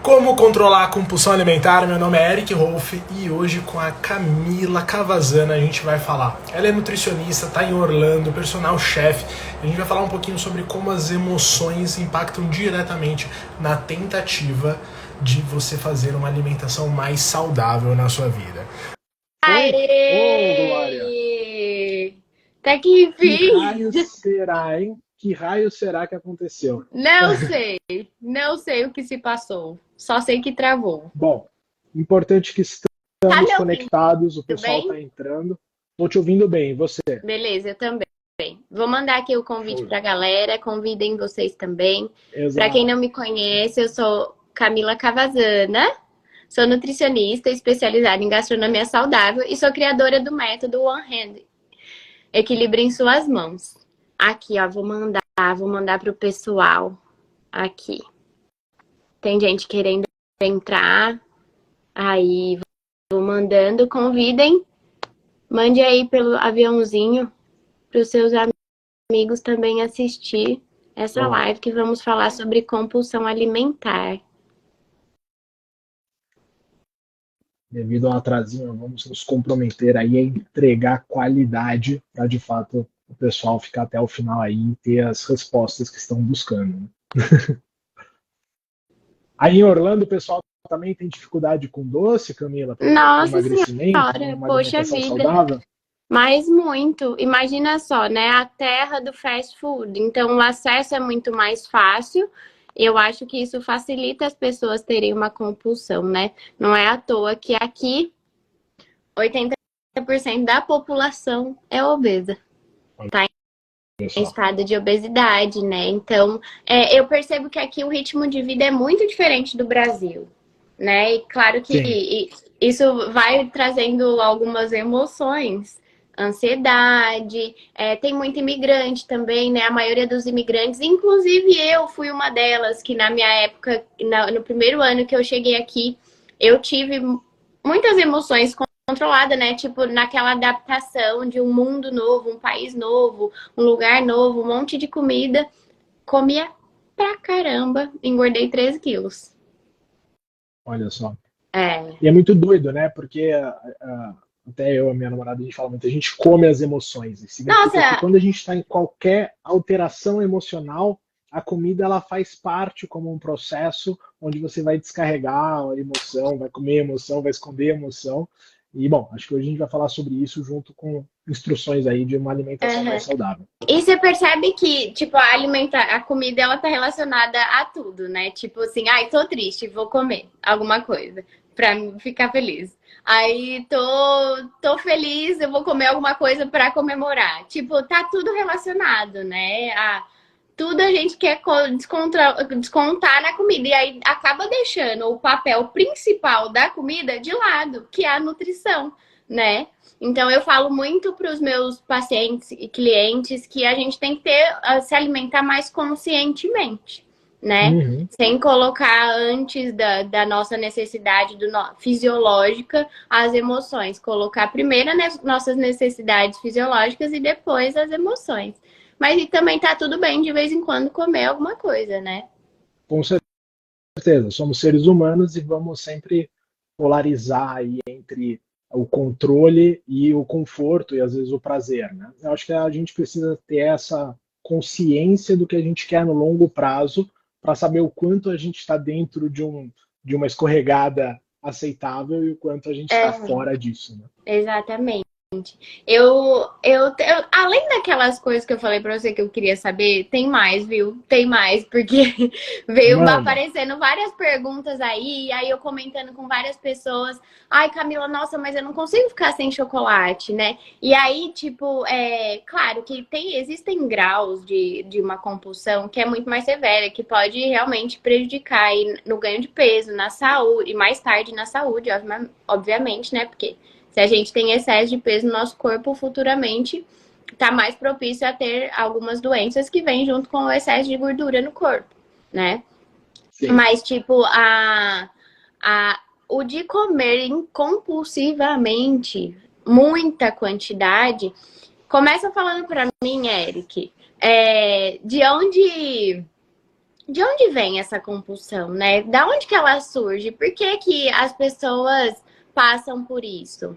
Como controlar a compulsão alimentar? Meu nome é Eric Rolf e hoje com a Camila Cavazana a gente vai falar. Ela é nutricionista, está em Orlando, personal chef. A gente vai falar um pouquinho sobre como as emoções impactam diretamente na tentativa de você fazer uma alimentação mais saudável na sua vida. Aê! Ô, Glória! Até que Que enfim! raio será, hein? Que raio será que aconteceu? Não sei o que se passou. Só sei que travou. Bom, importante que Tá estamos me ouvindo conectados, o pessoal bem? está entrando. Estou te ouvindo bem, e você? Beleza, eu também. Vou mandar aqui o convite Show. pra galera, convidem vocês também. Pra quem Exato. não me conhece, eu sou Camila Cavazana, sou nutricionista especializada em gastronomia saudável e sou criadora do método One Hand, Equilíbrio em Suas Mãos. Aqui, ó, vou mandar pro pessoal aqui. Tem gente querendo entrar, aí vou mandando, convidem, mande aí pelo aviãozinho para os seus amigos também assistir essa Bom, live que vamos falar sobre compulsão alimentar. devido ao atrasinho, vamos nos comprometer aí a entregar qualidade para, de fato, o pessoal ficar até o final aí e ter as respostas que estão buscando, né? Aí em Orlando, o pessoal também tem dificuldade com doce, Camila, para Nossa emagrecimento, Senhora, uma poxa alimentação vida. saudável? Mas muito. Imagina só, né? A terra do fast food. Então, o acesso é muito mais fácil. Eu acho que isso facilita as pessoas terem uma compulsão, né? Não é à toa que aqui 80% da população é obesa. Tá em Pessoal. estado de obesidade, né? Então, eu percebo que aqui o ritmo de vida é muito diferente do Brasil, né? E claro Sim. que isso vai trazendo algumas emoções, ansiedade, tem muito imigrante também, né? A maioria dos imigrantes, inclusive eu fui uma delas, que na minha época, no primeiro ano que eu cheguei aqui, eu tive muitas emoções controlada, né? Tipo, naquela adaptação de um mundo novo, um país novo, um lugar novo, um monte de comida. Comia pra caramba, engordei 13 quilos. Olha só. É. E é muito doido, né? Porque até eu e a minha namorada, a gente fala muito, a gente come as emoções. Isso significa que Nossa, quando a gente está em qualquer alteração emocional, a comida ela faz parte como um processo onde você vai descarregar a emoção, vai comer a emoção, vai esconder a emoção. E, bom, acho que hoje a gente vai falar sobre isso junto com instruções aí de uma alimentação mais uhum. saudável. E você percebe que, tipo, a comida, ela tá relacionada a tudo, né? Tipo assim, ai, tô triste, vou comer alguma coisa pra ficar feliz. Aí, tô feliz, eu vou comer alguma coisa pra comemorar. Tipo, tá tudo relacionado, né? Tudo a gente quer descontar na comida. E aí acaba deixando o papel principal da comida de lado, que é a nutrição, né? Então eu falo muito para os meus pacientes e clientes que a gente tem que se alimentar mais conscientemente, né? Uhum. Sem colocar antes da nossa necessidade fisiológica as emoções. Colocar primeiro as nossas necessidades fisiológicas e depois as emoções. Mas também tá tudo bem de vez em quando comer alguma coisa, né? Com certeza, somos seres humanos e vamos sempre polarizar aí entre o controle e o conforto e às vezes o prazer, né? Eu acho que a gente precisa ter essa consciência do que a gente quer no longo prazo para saber o quanto a gente está dentro de uma escorregada aceitável e o quanto a gente está É, fora disso, né? exatamente. Além daquelas coisas que eu falei pra você que eu queria saber, tem mais, viu? Tem mais, porque veio Manda. aparecendo várias perguntas aí, e aí eu comentando com várias pessoas. Ai, Camila, nossa, mas eu não consigo ficar sem chocolate, né? E aí, tipo, claro que existem graus de uma compulsão que é muito mais severa, que pode realmente prejudicar aí no ganho de peso, na saúde, e mais tarde na saúde, obviamente, né? Porque se a gente tem excesso de peso no nosso corpo, futuramente está mais propício a ter algumas doenças que vêm junto com o excesso de gordura no corpo, né? Sim. Mas, tipo, o de comer compulsivamente, muita quantidade, começa falando para mim, Eric, de onde de onde vem essa compulsão, né? Da onde que ela surge? Por que que as pessoas passam por isso?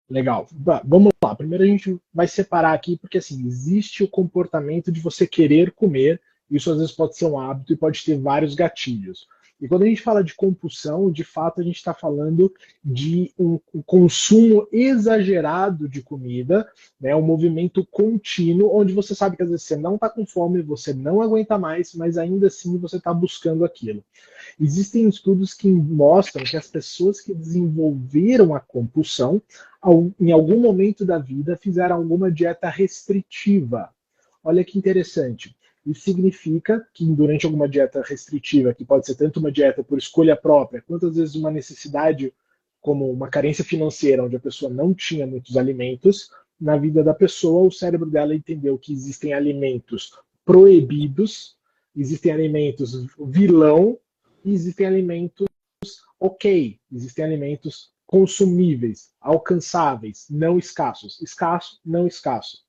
Legal. Vamos lá. Primeiro a gente vai separar aqui, porque assim, existe o comportamento de você querer comer, isso às vezes pode ser um hábito e pode ter vários gatilhos. E quando a gente fala de compulsão, de fato a gente está falando de um consumo exagerado de comida, né, um movimento contínuo, onde você sabe que às vezes você não está com fome, você não aguenta mais, mas ainda assim você está buscando aquilo. Existem estudos que mostram que as pessoas que desenvolveram a compulsão, em algum momento da vida, fizeram alguma dieta restritiva. Olha que interessante. Isso significa que durante alguma dieta restritiva, que pode ser tanto uma dieta por escolha própria, quanto às vezes uma necessidade, como uma carência financeira, onde a pessoa não tinha muitos alimentos, na vida da pessoa, o cérebro dela entendeu que existem alimentos proibidos, existem alimentos vilão, e existem alimentos ok, existem alimentos consumíveis, alcançáveis, não escassos. Escasso, não escasso.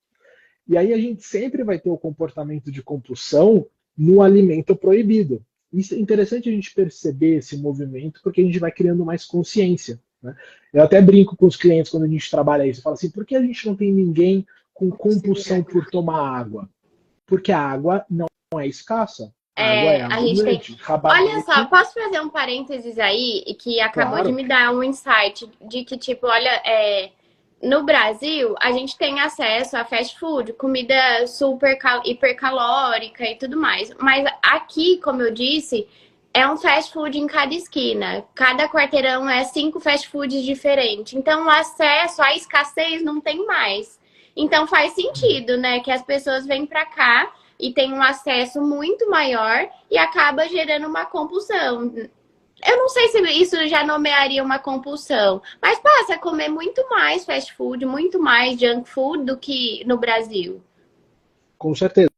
E aí a gente sempre vai ter o comportamento de compulsão no alimento proibido. Isso é interessante a gente perceber esse movimento, porque a gente vai criando mais consciência. Né? Eu até brinco com os clientes quando a gente trabalha isso. Eu falo assim, por que a gente não tem ninguém com compulsão por tomar água? Porque a água não é escassa. A água é A gente tem. abundante. Olha Rabanete, só, posso fazer um parênteses aí que acabou de claro. me dar um insight de que, tipo, olha, no Brasil a gente tem acesso a fast food, comida super hipercalórica e tudo mais. Mas aqui, como eu disse, é um fast food em cada esquina. Cada quarteirão é 5 fast foods diferentes. Então, o acesso à escassez não tem mais. Então, faz sentido, né, que as pessoas vêm pra cá e tem um acesso muito maior e acaba gerando uma compulsão. Eu não sei se isso já nomearia uma compulsão, mas passa a comer muito mais fast food, muito mais junk food do que no Brasil. Com certeza.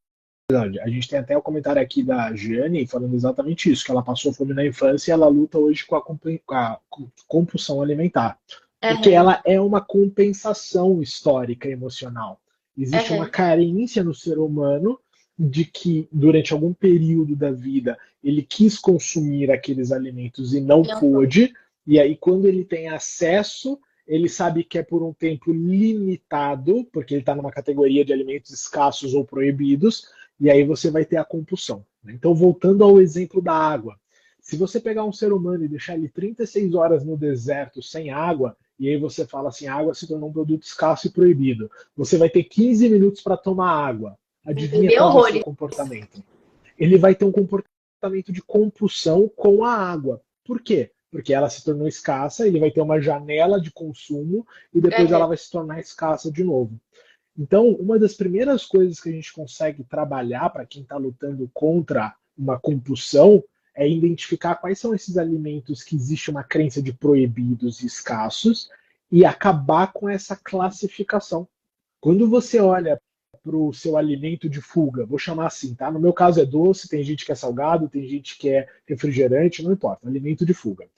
A gente tem até o comentário aqui da Jane falando exatamente isso, que ela passou fome na infância e ela luta hoje com a compulsão alimentar. Porque Uhum, ela é uma compensação histórica emocional. Existe uma uhum. carência no ser humano de que durante algum período da vida ele quis consumir aqueles alimentos e não Não foi. pôde, e aí quando ele tem acesso, ele sabe que é por um tempo limitado, porque ele está numa categoria de alimentos escassos ou proibidos, e aí você vai ter a compulsão. Né? Então, voltando ao exemplo da água, se você pegar um ser humano e deixar ele 36 horas no deserto sem água, e aí você fala assim, a água se tornou um produto escasso e proibido, você vai ter 15 minutos para tomar água. Adivinha Entendeu? qual vai ser o Horrores. comportamento? Ele vai ter um comportamento de compulsão com a água. Por quê? Porque ela se tornou escassa, ele vai ter uma janela de consumo e depois ela Uhum. vai se tornar escassa de novo. Então, uma das primeiras coisas que a gente consegue trabalhar para quem está lutando contra uma compulsão é identificar quais são esses alimentos que existe uma crença de proibidos e escassos e acabar com essa classificação. Quando você olha para o seu alimento de fuga, vou chamar assim, tá? No meu caso é doce, tem gente que é salgado, tem gente que é refrigerante, não importa, alimento de fuga.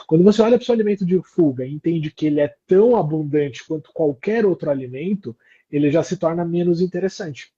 Quando você olha para o seu alimento de fuga e entende que ele é tão abundante quanto qualquer outro alimento, ele já se torna menos interessante.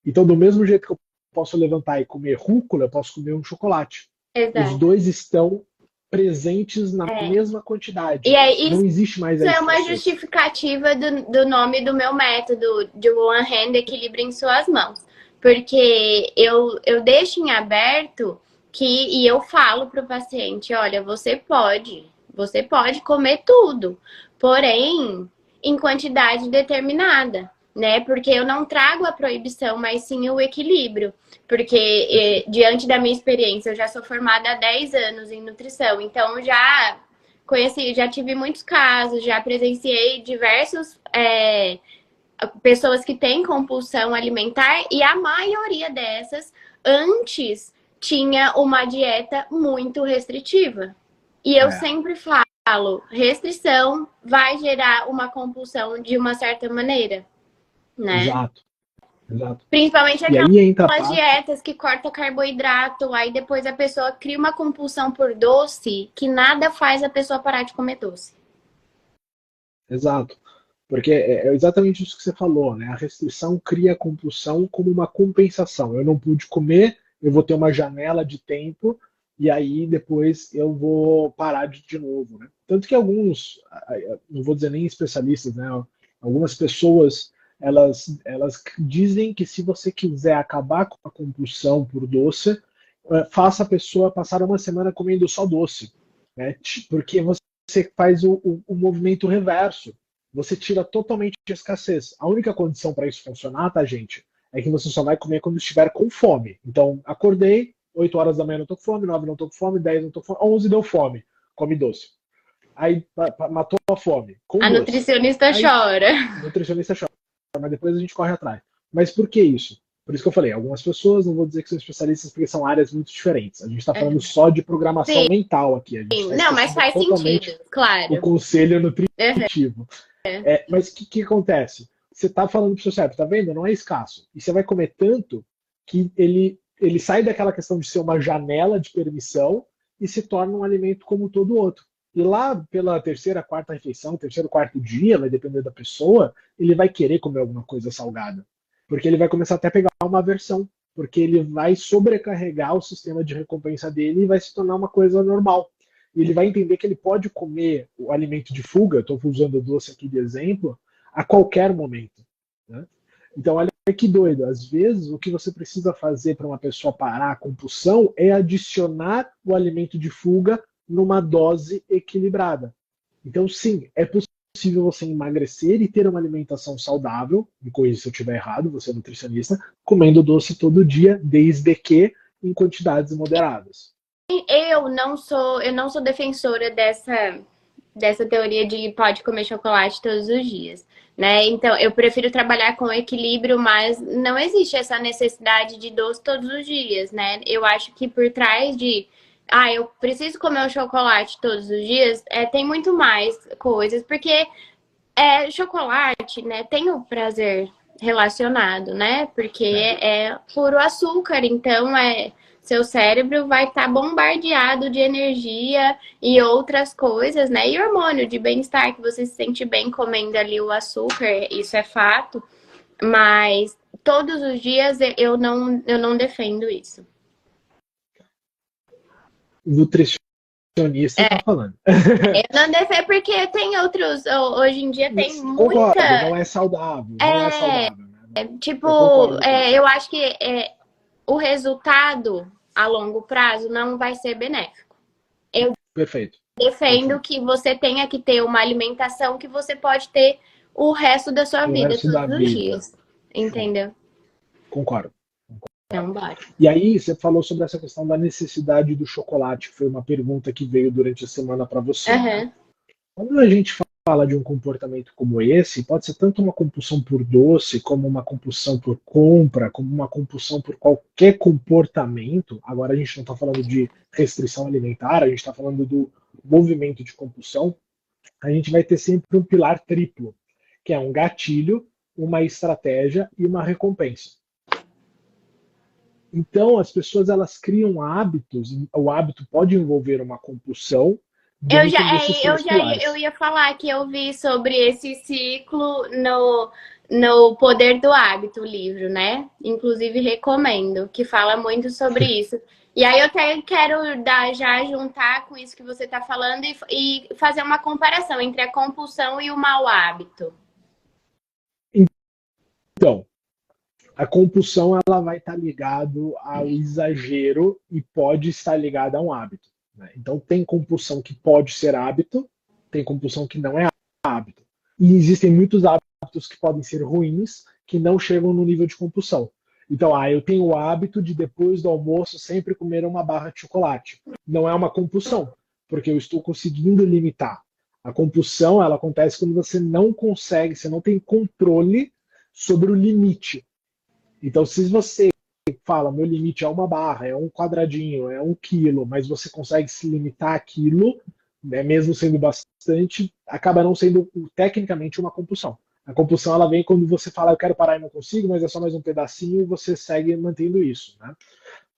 Então, do mesmo jeito que eu posso levantar e comer rúcula, eu posso comer um chocolate. Os Exato. dois estão presentes na É. mesma E quantidade. aí, Não existe mais a isso é uma escassez. justificativa do nome do meu método, de One Hand Equilíbrio em Suas Mãos. Porque eu deixo em aberto e eu falo para o paciente, olha, você pode comer tudo, porém, em quantidade determinada, né? Porque eu não trago a proibição, mas sim o equilíbrio. Porque, diante da minha experiência, eu já sou formada há 10 anos em nutrição, então já conheci, já tive muitos casos, já presenciei diversos pessoas que têm compulsão alimentar e a maioria dessas antes tinha uma dieta muito restritiva. E eu É, sempre falo, restrição vai gerar uma compulsão de uma certa maneira, né? exato, exato. Principalmente E aí entra a aquelas parte. dietas que cortam carboidrato, aí depois a pessoa cria uma compulsão por doce que nada faz a pessoa parar de comer doce. Exato. Porque é exatamente isso que você falou, né? A restrição cria a compulsão como uma compensação. Eu não pude comer, eu vou ter uma janela de tempo e aí depois eu vou parar de novo, né? Tanto que alguns, não vou dizer nem especialistas, né? Algumas pessoas, elas dizem que se você quiser acabar com a compulsão por doce, faça a pessoa passar uma semana comendo só doce, né? Porque você faz o movimento reverso. Você tira totalmente a escassez. A única condição para isso funcionar, tá, gente? É que você só vai comer quando estiver com fome. Então, acordei, 8 horas da manhã não tô com fome, 9 não tô com fome, 10 não tô com fome, 11 deu fome, come doce. Aí matou a fome, com A doce. nutricionista Aí, chora. a nutricionista chora, mas depois a gente corre atrás. Mas por que isso? Por isso que eu falei, algumas pessoas, não vou dizer que são especialistas, porque são áreas muito diferentes. A gente está falando só de programação Sim. mental aqui. A gente está Não, mas faz totalmente sentido, claro. o conselho nutritivo. Mas o que acontece? Você está falando para o seu cérebro, tá vendo? Não é escasso. E você vai comer tanto que ele sai daquela questão de ser uma janela de permissão e se torna um alimento como todo outro. E lá pela terceira, quarta refeição, terceiro, quarto dia, vai depender da pessoa, ele vai querer comer alguma coisa salgada. Porque ele vai começar até a pegar uma aversão. Porque ele vai sobrecarregar o sistema de recompensa dele e vai se tornar uma coisa normal. E ele vai entender que ele pode comer o alimento de fuga, estou usando o doce aqui de exemplo, a qualquer momento. Né? Então, olha que doido. Às vezes, o que você precisa fazer para uma pessoa parar a compulsão é adicionar o alimento de fuga numa dose equilibrada. Então, sim, é possível você emagrecer e ter uma alimentação saudável, me corrija se eu estiver errado, você é nutricionista, comendo doce todo dia, desde que em quantidades moderadas. Eu não sou defensora dessa teoria de pode comer chocolate todos os dias, né? Então, eu prefiro trabalhar com equilíbrio, mas não existe essa necessidade de doce todos os dias, né? Eu acho que por trás de eu preciso comer o chocolate todos os dias, tem muito mais coisas, porque chocolate, né, tem o prazer relacionado, né? Porque é puro açúcar, então seu cérebro vai estar bombardeado de energia e outras coisas, né? E hormônio de bem-estar, que você se sente bem comendo ali o açúcar, isso é fato. Mas todos os dias eu não defendo isso. Nutricionista tá falando. Eu não defendo porque tem outros. Hoje em dia tem Concordo, muita. não é saudável. Não é saudável. Né? Tipo, eu eu acho que o resultado a longo prazo não vai ser benéfico. Eu Perfeito. defendo que você tenha que ter uma alimentação que você pode ter o resto da sua vida, todos os dias. Entendeu? Concordo. Então, bora. E aí, você falou sobre essa questão da necessidade do chocolate, que foi uma pergunta que veio durante a semana para você. Né? Quando a gente fala de um comportamento como esse, pode ser tanto uma compulsão por doce, como uma compulsão por compra, como uma compulsão por qualquer comportamento. Agora a gente não está falando de restrição alimentar, a gente está falando do movimento de compulsão. A gente vai ter sempre um pilar triplo, que é um gatilho, uma estratégia e uma recompensa. Então, as pessoas elas criam hábitos, o hábito pode envolver uma compulsão. Eu ia falar que eu vi sobre esse ciclo no Poder do Hábito, o livro, né? Inclusive recomendo, que fala muito sobre isso. E aí eu até quero já juntar com isso que você está falando e fazer uma comparação entre a compulsão e o mau hábito. Então, a compulsão ela vai estar ligada ao exagero e pode estar ligada a um hábito. Né? Então, tem compulsão que pode ser hábito, tem compulsão que não é hábito. E existem muitos hábitos que podem ser ruins, que não chegam no nível de compulsão. Então, eu tenho o hábito de depois do almoço sempre comer uma barra de chocolate. Não é uma compulsão, porque eu estou conseguindo limitar. A compulsão ela acontece quando você não consegue, você não tem controle sobre o limite. Então, se você fala, meu limite é uma barra, é um quadradinho, é 1 quilo, mas você consegue se limitar àquilo, né, mesmo sendo bastante, acaba não sendo tecnicamente uma compulsão. A compulsão ela vem quando você fala, eu quero parar e não consigo, mas é só mais um pedacinho e você segue mantendo isso. Né?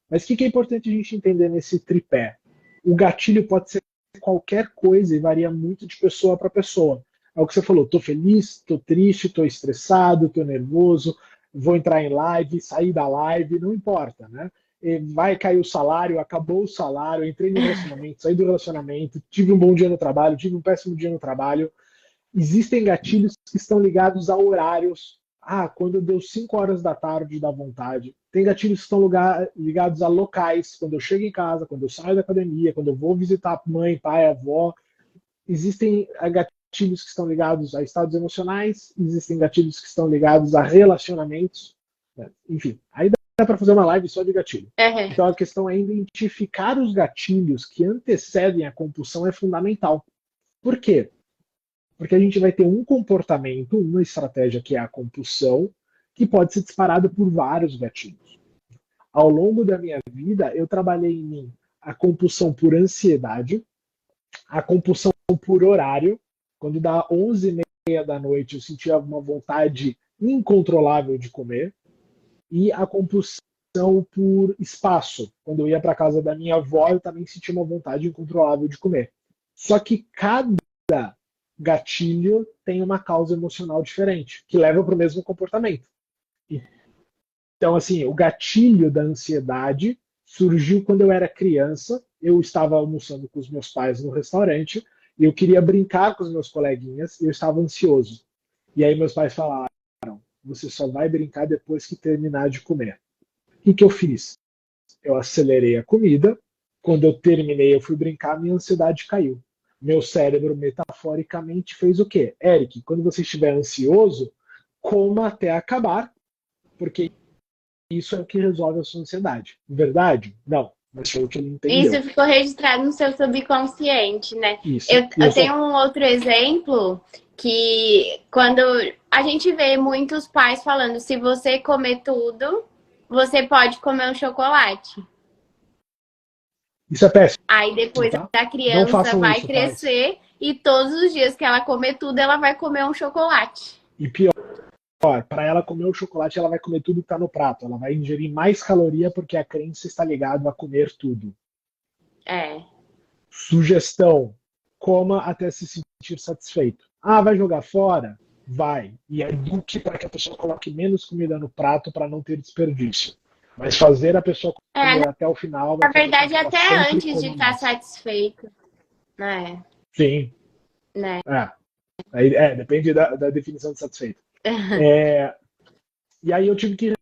Mas o que é importante a gente entender nesse tripé? O gatilho pode ser qualquer coisa e varia muito de pessoa para pessoa. É o que você falou, tô feliz, tô triste, tô estressado, tô nervoso, vou entrar em live, sair da live, não importa, né? vai cair o salário, acabou o salário, entrei no relacionamento, saí do relacionamento, tive um bom dia no trabalho, tive um péssimo dia no trabalho. Existem gatilhos que estão ligados a horários. Quando deu 5 horas da tarde dá vontade. Tem gatilhos que estão ligados a locais, quando eu chego em casa, quando eu saio da academia, quando eu vou visitar mãe, pai, avó. Existem gatilhos que estão ligados a estados emocionais, existem gatilhos que estão ligados a relacionamentos. Enfim, aí dá para fazer uma live só de gatilho. Então a questão é identificar os gatilhos que antecedem a compulsão é fundamental. Por quê? Porque a gente vai ter um comportamento, uma estratégia que é a compulsão, que pode ser disparada por vários gatilhos. Ao longo da minha vida, eu trabalhei em mim a compulsão por ansiedade, a compulsão por horário. Quando dá 11h30 da noite, eu sentia uma vontade incontrolável de comer. E a compulsão por espaço. Quando eu ia para a casa da minha avó, eu também sentia uma vontade incontrolável de comer. Só que cada gatilho tem uma causa emocional diferente, que leva para o mesmo comportamento. Então, assim, o gatilho da ansiedade surgiu quando eu era criança. Eu estava almoçando com os meus pais no restaurante e eu queria brincar com os meus coleguinhas e eu estava ansioso. E aí meus pais falaram, você só vai brincar depois que terminar de comer. O que eu fiz? Eu acelerei a comida. Quando eu terminei, eu fui brincar, minha ansiedade caiu. Meu cérebro, metaforicamente, fez o quê? Eric, quando você estiver ansioso, coma até acabar, porque isso é o que resolve a sua ansiedade. Verdade? Não. Mas foi o que ele entendeu. Isso ficou registrado no seu subconsciente, né? Isso. Eu tenho um outro exemplo que quando a gente vê muitos pais falando, se você comer tudo, você pode comer um chocolate. Isso é péssimo. Aí depois a criança vai crescer e todos os dias que ela comer tudo, ela vai comer um chocolate. E pior, para ela comer o chocolate, ela vai comer tudo que está no prato. Ela vai ingerir mais caloria porque a crença está ligada a comer tudo. Sugestão: coma até se sentir satisfeito. Vai jogar fora? Vai. E eduque para que a pessoa coloque menos comida no prato para não ter desperdício. Mas fazer a pessoa comer até o final... Na verdade, até antes de estar satisfeito. Sim. Né? Depende da definição de satisfeito. E aí eu tive que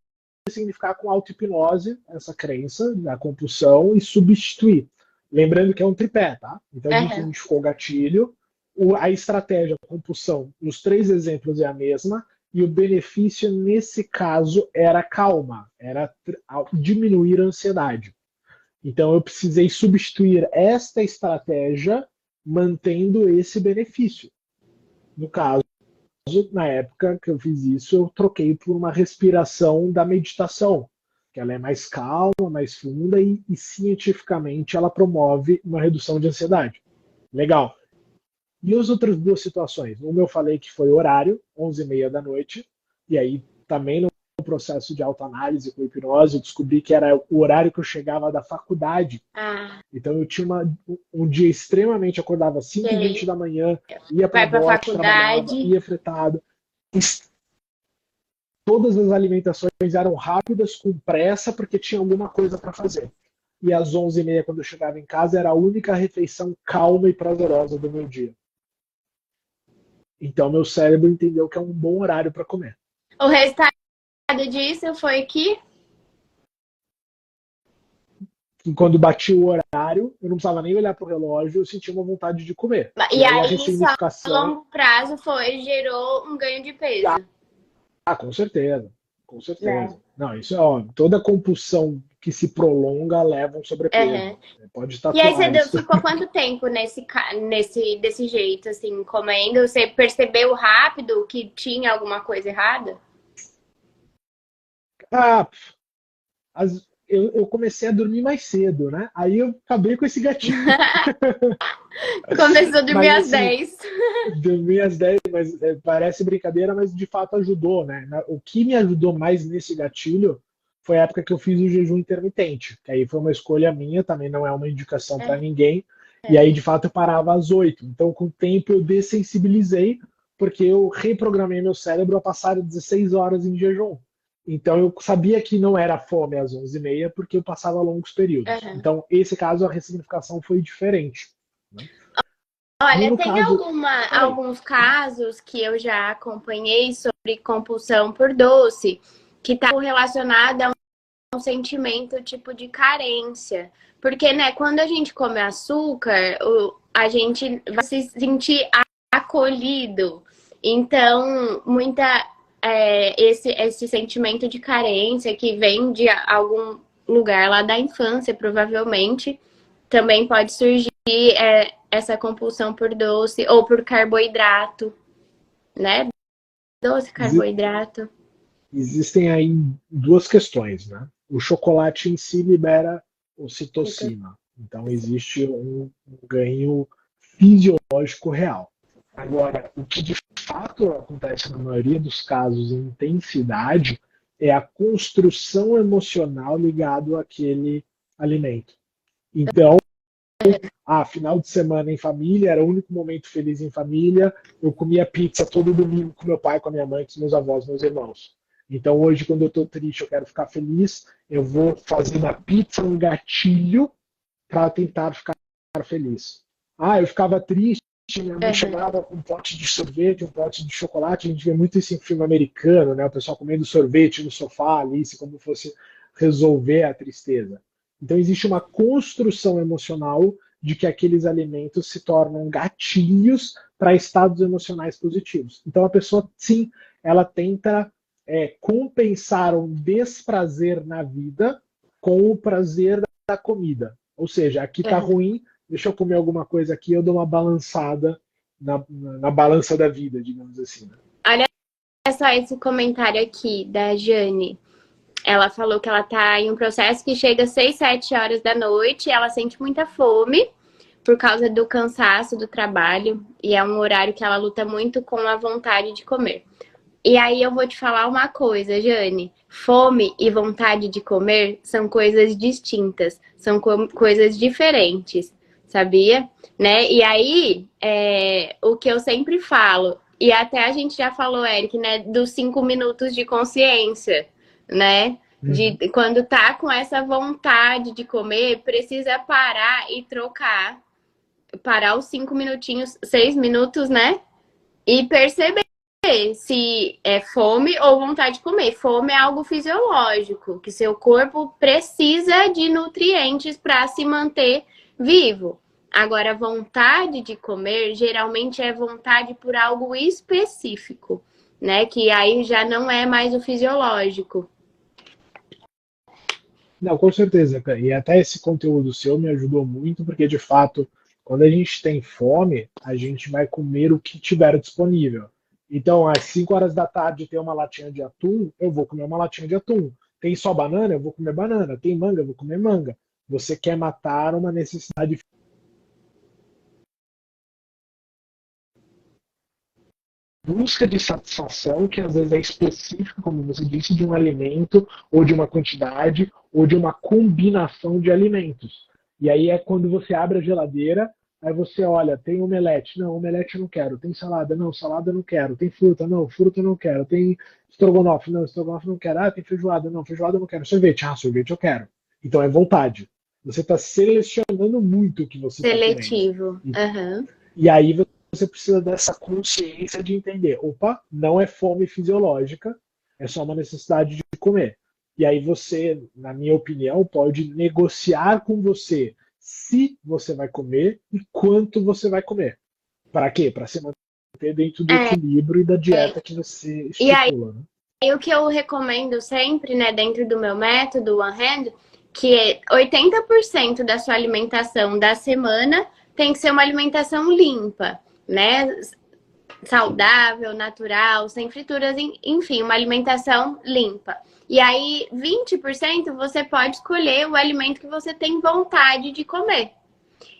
ressignificar com auto-hipnose essa crença, a compulsão, e substituir. Lembrando que é um tripé, tá? Então a gente identificou o gatilho, a estratégia, a compulsão, nos 3 exemplos é a mesma, e o benefício nesse caso era calma, era diminuir a ansiedade. Então eu precisei substituir esta estratégia mantendo esse benefício. No caso, na época que eu fiz isso, eu troquei por uma respiração da meditação, que ela é mais calma, mais funda e cientificamente ela promove uma redução de ansiedade. Legal. E as outras 2 situações? Uma eu falei que foi horário, 11h30 da noite, e aí também no processo de autoanálise com hipnose eu descobri que era o horário que eu chegava da faculdade. Então eu tinha um dia extremamente, acordava às 5h20 da manhã, ia para a faculdade, ia fretado. Todas as alimentações eram rápidas, com pressa, porque tinha alguma coisa para fazer. E às 11h30, quando eu chegava em casa, era a única refeição calma e prazerosa do meu dia. Então meu cérebro entendeu que é um bom horário para comer. O resultado disso foi que quando bati o horário, eu não precisava nem olhar para o relógio, eu sentia uma vontade de comer. E aí isso a longo prazo gerou um ganho de peso. Com certeza. Com certeza. Não, isso é óbvio. Toda compulsão que se prolonga leva um sobrepeso. Pode tatuar. E aí você ficou quanto tempo desse jeito, assim, comendo? Você percebeu rápido que tinha alguma coisa errada? Eu comecei a dormir mais cedo, né? Aí eu acabei com esse gatilho. Começou a dormir às 10. Dormi às 10, mas parece brincadeira, mas de fato ajudou, né? O que me ajudou mais nesse gatilho foi a época que eu fiz o jejum intermitente, que aí foi uma escolha minha, também não é uma indicação para ninguém. E aí, de fato, eu parava às 8. Então, com o tempo, eu dessensibilizei, porque eu reprogramei meu cérebro a passar 16 horas em jejum. Então eu sabia que não era fome às 11h30 porque eu passava longos períodos. Aham. Então, esse caso, a ressignificação foi diferente, né? E Olha, no tem caso. Oi. alguns casos que eu já acompanhei sobre compulsão por doce, que está relacionada a um sentimento tipo de carência. Porque, né, quando a gente come açúcar, a gente vai se sentir acolhido. Então, esse sentimento de carência que vem de algum lugar lá da infância, provavelmente, também pode surgir essa compulsão por doce ou por carboidrato, né? Doce, carboidrato. Existem aí duas questões, né? O chocolate em si libera ocitocina, então existe um ganho fisiológico real. Agora, o que de fato acontece na maioria dos casos em intensidade é a construção emocional ligado àquele alimento. Então, final de semana em família, era o único momento feliz em família, eu comia pizza todo domingo com meu pai, com a minha mãe, com os meus avós, meus irmãos. Então hoje, quando eu estou triste, eu quero ficar feliz, eu vou fazer na pizza um gatilho para tentar ficar feliz. Eu ficava triste, minha mãe chegava com um pote de sorvete, um pote de chocolate, a gente vê muito isso em filme americano, né? O pessoal comendo sorvete no sofá, ali, como fosse resolver a tristeza. Então existe uma construção emocional de que aqueles alimentos se tornam gatilhos para estados emocionais positivos. Então a pessoa, sim, ela tenta compensar um desprazer na vida com o prazer da comida. Ou seja, aqui tá ruim, deixa eu comer alguma coisa aqui, eu dou uma balançada na balança da vida, digamos assim. Né? Olha só esse comentário aqui da Jane. Ela falou que ela tá em um processo que chega às 6, 7 horas da noite, ela sente muita fome por causa do cansaço do trabalho, e é um horário que ela luta muito com a vontade de comer. E aí eu vou te falar uma coisa, Jane. Fome e vontade de comer são coisas distintas, são coisas diferentes, sabia? Né? E aí, o que eu sempre falo, e até a gente já falou, Eric, né, dos 5 minutos de consciência, né? Quando tá com essa vontade de comer, precisa parar e trocar. Parar os 5 minutinhos, 6 minutos, né? E perceber se é fome ou vontade de comer. Fome é algo fisiológico, que seu corpo precisa de nutrientes para se manter vivo. Agora, vontade de comer geralmente é vontade por algo específico, né? Que aí já não é mais o fisiológico. Não, com certeza, cara. E até esse conteúdo seu me ajudou muito, porque de fato, quando a gente tem fome, a gente vai comer o que tiver disponível. Então, às 5 horas da tarde tem uma latinha de atum, eu vou comer uma latinha de atum. Tem só banana, eu vou comer banana. Tem manga, eu vou comer manga. Você quer matar uma necessidade busca de satisfação que às vezes é específica, como você disse, de um alimento, ou de uma quantidade, ou de uma combinação de alimentos. E aí é quando você abre a geladeira, aí você olha, tem omelete, não, omelete eu não quero, tem salada, não, salada eu não quero, tem fruta, não, fruta eu não quero, tem estrogonofe, não, estrogonofe eu não quero, tem feijoada, não, feijoada eu não quero, sorvete, sorvete eu quero. Então é vontade. Você está selecionando muito o que você está querendo. Seletivo. E aí você precisa dessa consciência de entender, opa, não é fome fisiológica, é só uma necessidade de comer. E aí você, na minha opinião, pode negociar com você se você vai comer e quanto você vai comer. Para quê? Para se manter dentro do equilíbrio e da dieta que você estipula. Né? E o que eu recomendo sempre, né, dentro do meu método One Hand, que 80% da sua alimentação da semana tem que ser uma alimentação limpa, né? Saudável, natural, sem frituras, enfim, uma alimentação limpa. E aí, 20% você pode escolher o alimento que você tem vontade de comer.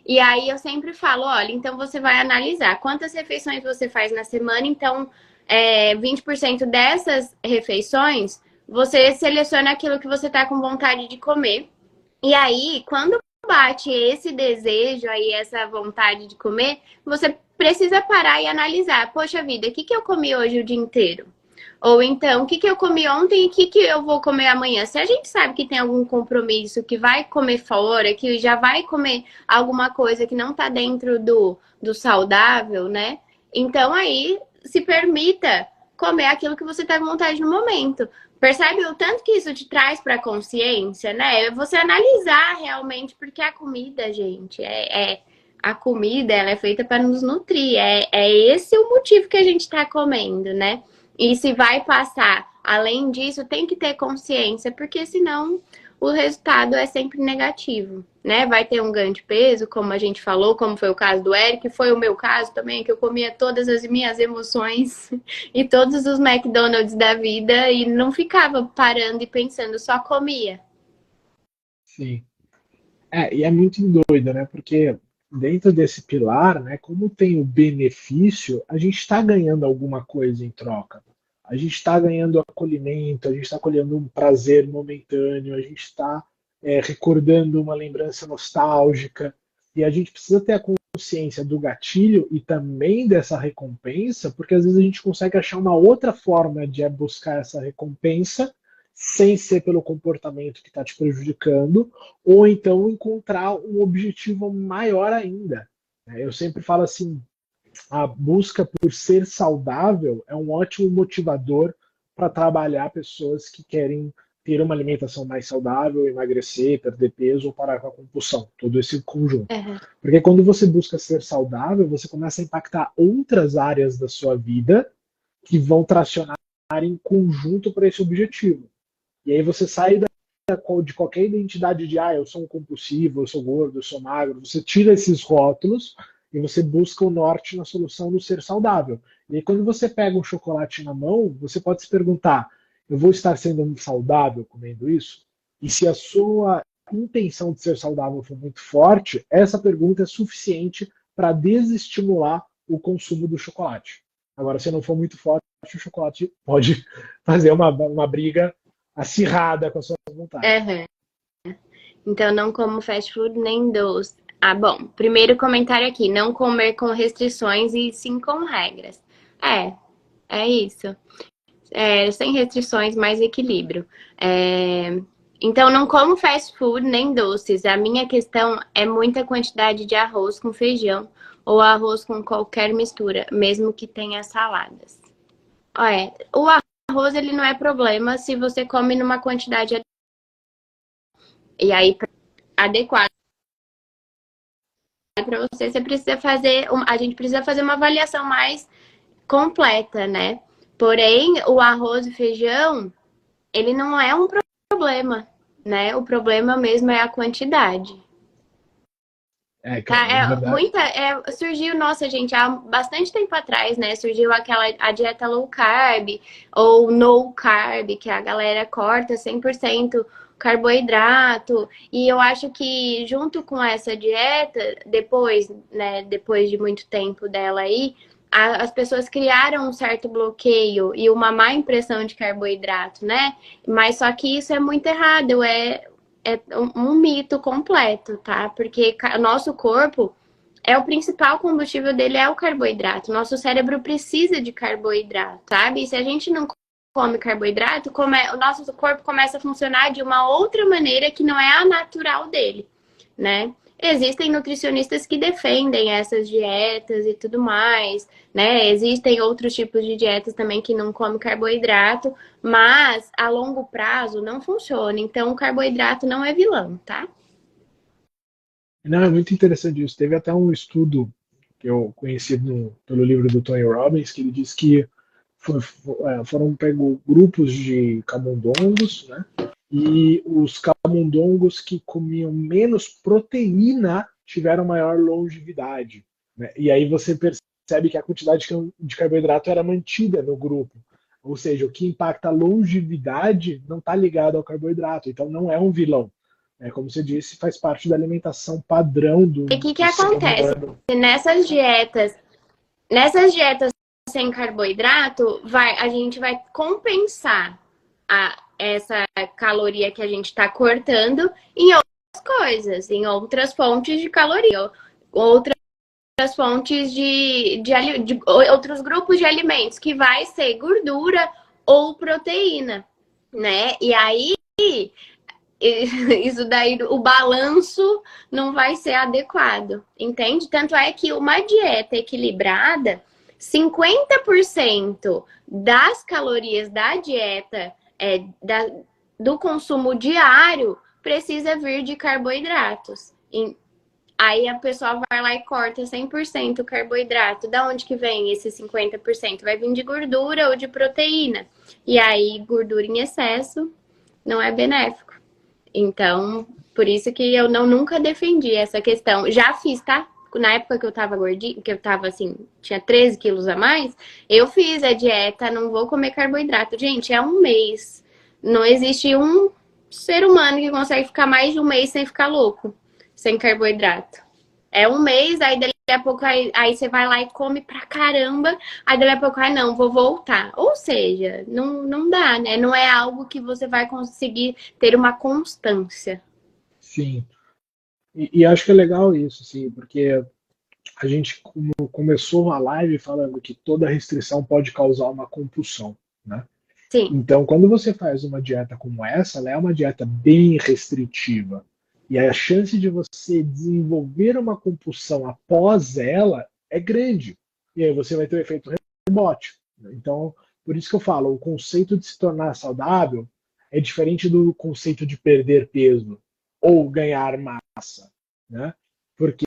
E aí eu sempre falo, olha, então você vai analisar quantas refeições você faz na semana, então 20% dessas refeições, você seleciona aquilo que você tá com vontade de comer. E aí, quando bate esse desejo aí, essa vontade de comer, você precisa parar e analisar. Poxa vida, o que eu comi hoje o dia inteiro? Ou então, o que que eu comi ontem e o que que eu vou comer amanhã? Se a gente sabe que tem algum compromisso, que vai comer fora, que já vai comer alguma coisa que não tá dentro do saudável, né? Então aí se permita comer aquilo que você tá com vontade no momento. Percebe o tanto que isso te traz para a consciência, né? Você analisar realmente, porque a comida, gente, a comida, ela é feita para nos nutrir. É esse o motivo que a gente está comendo, né? E se vai passar além disso, tem que ter consciência, porque senão o resultado é sempre negativo, né? Vai ter um ganho de peso, como a gente falou, como foi o caso do Eric, foi o meu caso também, que eu comia todas as minhas emoções e todos os McDonald's da vida e não ficava parando e pensando, só comia. Sim. E é muito doido, né? Porque dentro desse pilar, né, como tem o benefício, a gente está ganhando alguma coisa em troca. A gente está ganhando acolhimento, a gente está colhendo um prazer momentâneo, a gente está recordando uma lembrança nostálgica. E a gente precisa ter a consciência do gatilho e também dessa recompensa, porque às vezes a gente consegue achar uma outra forma de buscar essa recompensa sem ser pelo comportamento que está te prejudicando, ou então encontrar um objetivo maior ainda. Eu sempre falo assim, a busca por ser saudável é um ótimo motivador para trabalhar pessoas que querem ter uma alimentação mais saudável, emagrecer, perder peso ou parar com a compulsão, todo esse conjunto. Uhum. Porque quando você busca ser saudável, você começa a impactar outras áreas da sua vida que vão tracionar em conjunto para esse objetivo. E aí você sai de qualquer identidade de eu sou um compulsivo, eu sou gordo, eu sou magro. Você tira esses rótulos e você busca o norte na solução do ser saudável. E aí quando você pega um chocolate na mão, você pode se perguntar, eu vou estar sendo saudável comendo isso? E se a sua intenção de ser saudável for muito forte, essa pergunta é suficiente para desestimular o consumo do chocolate. Agora, se não for muito forte, o chocolate pode fazer uma briga acirrada com a sua vontade. Uhum. Então, não como fast food nem doce. Bom, primeiro comentário aqui, não comer com restrições e sim com regras. É isso. Sem restrições, mais equilíbrio. Então, não como fast food nem doces. A minha questão é muita quantidade de arroz com feijão ou arroz com qualquer mistura, mesmo que tenha saladas. O arroz, ele não é problema se você come numa quantidade e aí adequada para você precisa fazer, a gente precisa fazer uma avaliação mais completa, né? Porém, o arroz e feijão, ele não é um problema, né? O problema mesmo é a quantidade. Surgiu, nossa, gente, há bastante tempo atrás, né? Surgiu a dieta low carb ou no carb, que a galera corta 100% carboidrato. E eu acho que junto com essa dieta, depois de muito tempo dela aí, as pessoas criaram um certo bloqueio e uma má impressão de carboidrato, né? Mas só que isso é muito errado, é um mito completo, tá? Porque o nosso corpo, o principal combustível dele é o carboidrato. Nosso cérebro precisa de carboidrato, sabe? E se a gente não come carboidrato, o nosso corpo começa a funcionar de uma outra maneira que não é a natural dele, né? Existem nutricionistas que defendem essas dietas e tudo mais, né? Existem outros tipos de dietas também que não comem carboidrato, mas a longo prazo não funciona. Então, o carboidrato não é vilão, tá? Não, é muito interessante isso. Teve até um estudo que eu conheci pelo livro do Tony Robbins, que ele diz que foram pegos grupos de camundongos, né? E os camundongos que comiam menos proteína tiveram maior longevidade, né? E aí você percebe que a quantidade de carboidrato era mantida no grupo. Ou seja, o que impacta a longevidade não está ligado ao carboidrato, então não é um vilão. Como você disse, faz parte da alimentação padrão do. E o que acontece? Nessas dietas sem carboidrato, a gente vai compensar essa caloria que a gente está cortando em outras coisas, em outras fontes de caloria, outras fontes de outros grupos de alimentos, que vai ser gordura ou proteína, né? E aí, isso daí, o balanço não vai ser adequado, entende? Tanto é que uma dieta equilibrada, 50% das calorias da dieta, do consumo diário, precisa vir de carboidratos. Aí a pessoa vai lá e corta 100% o carboidrato. Da onde que vem esse 50%? Vai vir de gordura ou de proteína. E aí, gordura em excesso não é benéfico. Então, por isso que eu nunca defendi essa questão. Já fiz, tá? Na época que eu tava gordinha, que eu tava assim, tinha 13 quilos a mais, eu fiz a dieta, não vou comer carboidrato. Gente, é um mês. Não existe um ser humano que consegue ficar mais de um mês sem ficar louco, sem carboidrato. É um mês, aí daqui a pouco aí você vai lá e come pra caramba, aí daqui a pouco, não, vou voltar. Ou seja, não dá, né? Não é algo que você vai conseguir ter uma constância. Sim. E acho que é legal isso, sim, porque a gente começou a live falando que toda restrição pode causar uma compulsão, né? Sim. Então, quando você faz uma dieta como essa, ela é uma dieta bem restritiva. E a chance de você desenvolver uma compulsão após ela é grande. E aí você vai ter o efeito rebote. Então, por isso que eu falo, o conceito de se tornar saudável é diferente do conceito de perder peso ou ganhar massa, né? Porque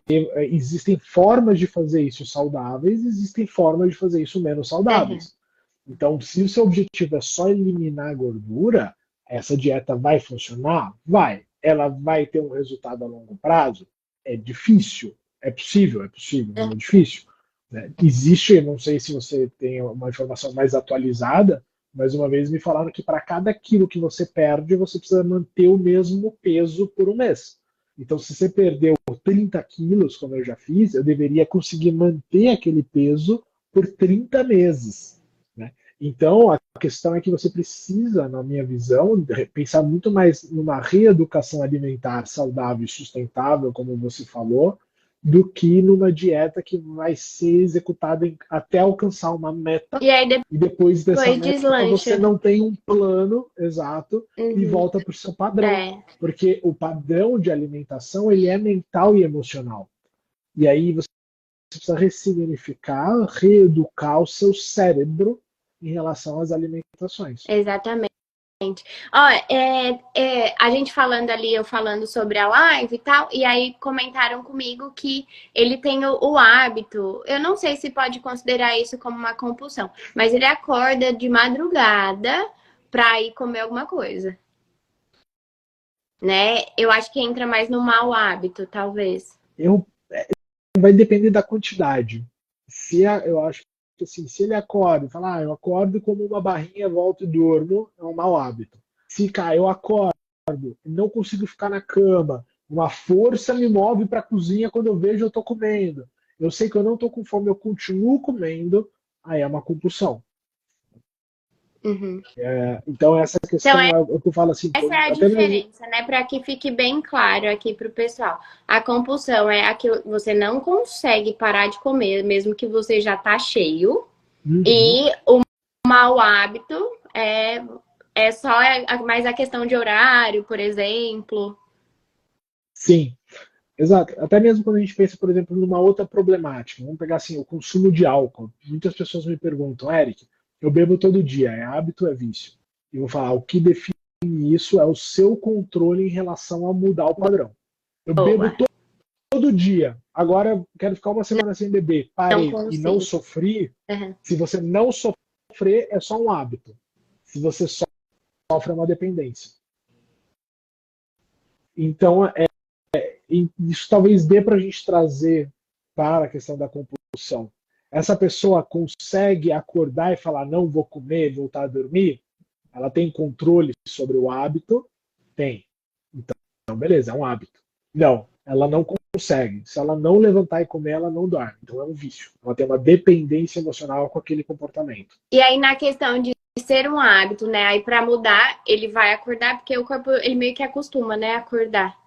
existem formas de fazer isso saudáveis, existem formas de fazer isso menos saudáveis. Então, se o seu objetivo é só eliminar a gordura, essa dieta vai funcionar? Vai. Ela vai ter um resultado a longo prazo? É difícil. É possível, mas é difícil. Né? Existe, não sei se você tem uma informação mais atualizada, mas uma vez me falaram que para cada quilo que você perde, você precisa manter o mesmo peso por um mês. Então, se você perdeu 30 quilos, como eu já fiz, eu deveria conseguir manter aquele peso por 30 meses. Né? Então, a questão é que você precisa, na minha visão, pensar muito mais numa reeducação alimentar saudável e sustentável, como você falou, do que numa dieta que vai ser executada até alcançar uma meta. E aí depois dessa meta deslancha. você não tem um plano exato e volta para o seu padrão. Porque o padrão de alimentação ele é mental e emocional. E aí você precisa ressignificar, reeducar o seu cérebro em relação às alimentações. Exatamente. Ó, a gente falando ali, eu falando sobre a live e tal, e aí comentaram comigo que ele tem o hábito, eu não sei se pode considerar isso como uma compulsão, mas ele acorda de madrugada pra ir comer alguma coisa. Né? Eu acho que entra mais no mau hábito, talvez. Vai depender da quantidade. Eu acho que assim, se ele acorda e fala, eu acordo como uma barrinha, volto e durmo, é um mau hábito. Se, eu acordo, não consigo ficar na cama, uma força me move para a cozinha quando eu vejo eu estou comendo. Eu sei que eu não estou com fome, eu continuo comendo, aí é uma compulsão. Então essa questão é o que eu falo assim. Essa é a diferença, né? Para que fique bem claro aqui para o pessoal. A compulsão é a que você não consegue parar de comer, mesmo que você já tá cheio. E o mau hábito é só mais a questão de horário, por exemplo. Sim, exato. Até mesmo quando a gente pensa, por exemplo, numa outra problemática. Vamos pegar assim, o consumo de álcool. Muitas pessoas me perguntam, Eric, eu bebo todo dia, é hábito, é vício? E eu vou falar, o que define isso é o seu controle em relação a mudar o padrão. Eu bebo todo dia, agora eu quero ficar uma semana sem beber, parei e não sofri. Se você não sofrer, é só um hábito. Se você sofre, é uma dependência. Então, isso talvez dê para a gente trazer para a questão da compulsão. Essa pessoa consegue acordar e falar, não vou comer, voltar a dormir? Ela tem controle sobre o hábito? Tem. Então, beleza, é um hábito. Não, ela não consegue. Se ela não levantar e comer, ela não dorme. Então é um vício. Ela tem uma dependência emocional com aquele comportamento. E aí, na questão de ser um hábito, né? Aí, para mudar, ele vai acordar, porque o corpo, ele meio que acostuma, né? Acordar.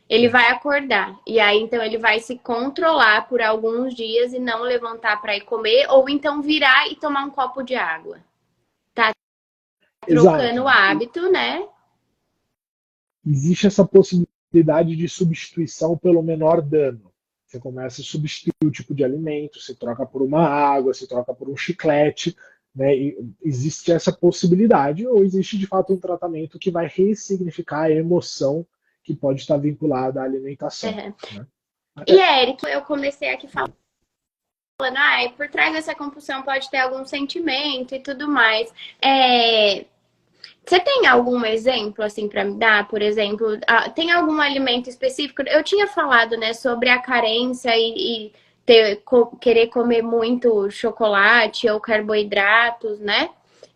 Ele vai acordar. E aí, então, ele vai se controlar por alguns dias e não levantar para ir comer, ou então virar e tomar um copo de água. Tá trocando Exato. o hábito, né? Existe essa possibilidade de substituição pelo menor dano. Você começa a substituir o tipo de alimento, você troca por uma água, você troca por um chiclete, né? E existe essa possibilidade, ou existe de fato um tratamento que vai ressignificar a emoção que pode estar vinculada à alimentação. Uhum. Né? E Eric, eu comecei aqui falando, por trás dessa compulsão pode ter algum sentimento e tudo mais. Você tem algum exemplo assim para me dar? Por exemplo, tem algum alimento específico? Eu tinha falado, né, sobre a carência e querer comer muito chocolate ou carboidratos, né?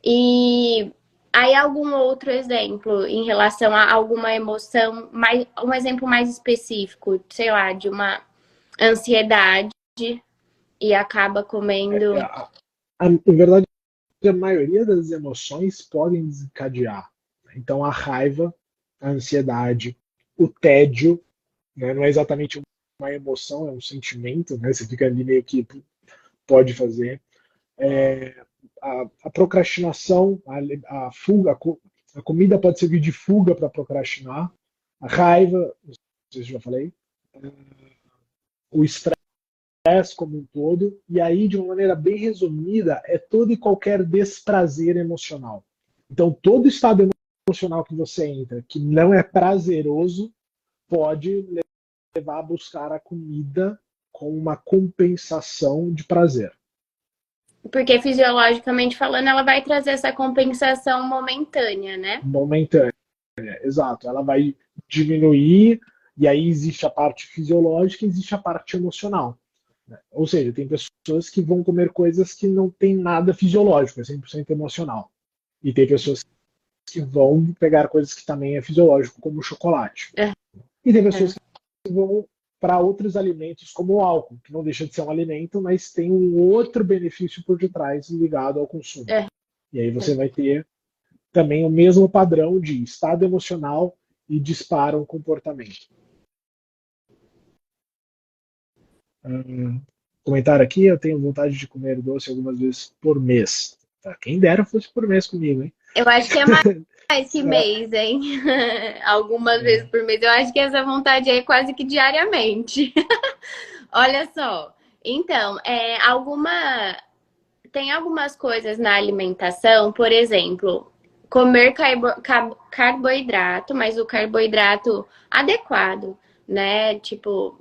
E aí algum outro exemplo em relação a alguma emoção, um exemplo mais específico, sei lá, de uma ansiedade e acaba comendo. Em verdade, a maioria das emoções podem desencadear. Então, a raiva, a ansiedade, o tédio, né, não é exatamente uma emoção, é um sentimento, né, você fica ali meio que pode fazer. A procrastinação, a fuga, a comida pode servir de fuga para procrastinar. A raiva, não sei se eu já falei, o estresse como um todo, e aí, de uma maneira bem resumida, é todo e qualquer desprazer emocional. Então, todo estado emocional que você entra que não é prazeroso pode levar a buscar a comida com uma compensação de prazer. Porque fisiologicamente falando, ela vai trazer essa compensação momentânea, né? Momentânea, exato. Ela vai diminuir, e aí existe a parte fisiológica e existe a parte emocional. Ou seja, tem pessoas que vão comer coisas que não tem nada fisiológico, é 100% emocional. E tem pessoas que vão pegar coisas que também é fisiológico, como o chocolate. E tem pessoas que vão para outros alimentos, como o álcool, que não deixa de ser um alimento, mas tem um outro benefício por detrás ligado ao consumo. E aí você vai ter também o mesmo padrão de estado emocional e dispara um comportamento. Comentário aqui, eu tenho vontade de comer doce algumas vezes por mês. Quem dera fosse por mês comigo, hein? Eu acho que é mais que mês, hein? Algumas vezes por mês. Eu acho que essa vontade aí é quase que diariamente. Olha só. Então, tem algumas coisas na alimentação, por exemplo, comer carboidrato, mas o carboidrato adequado, né? Tipo,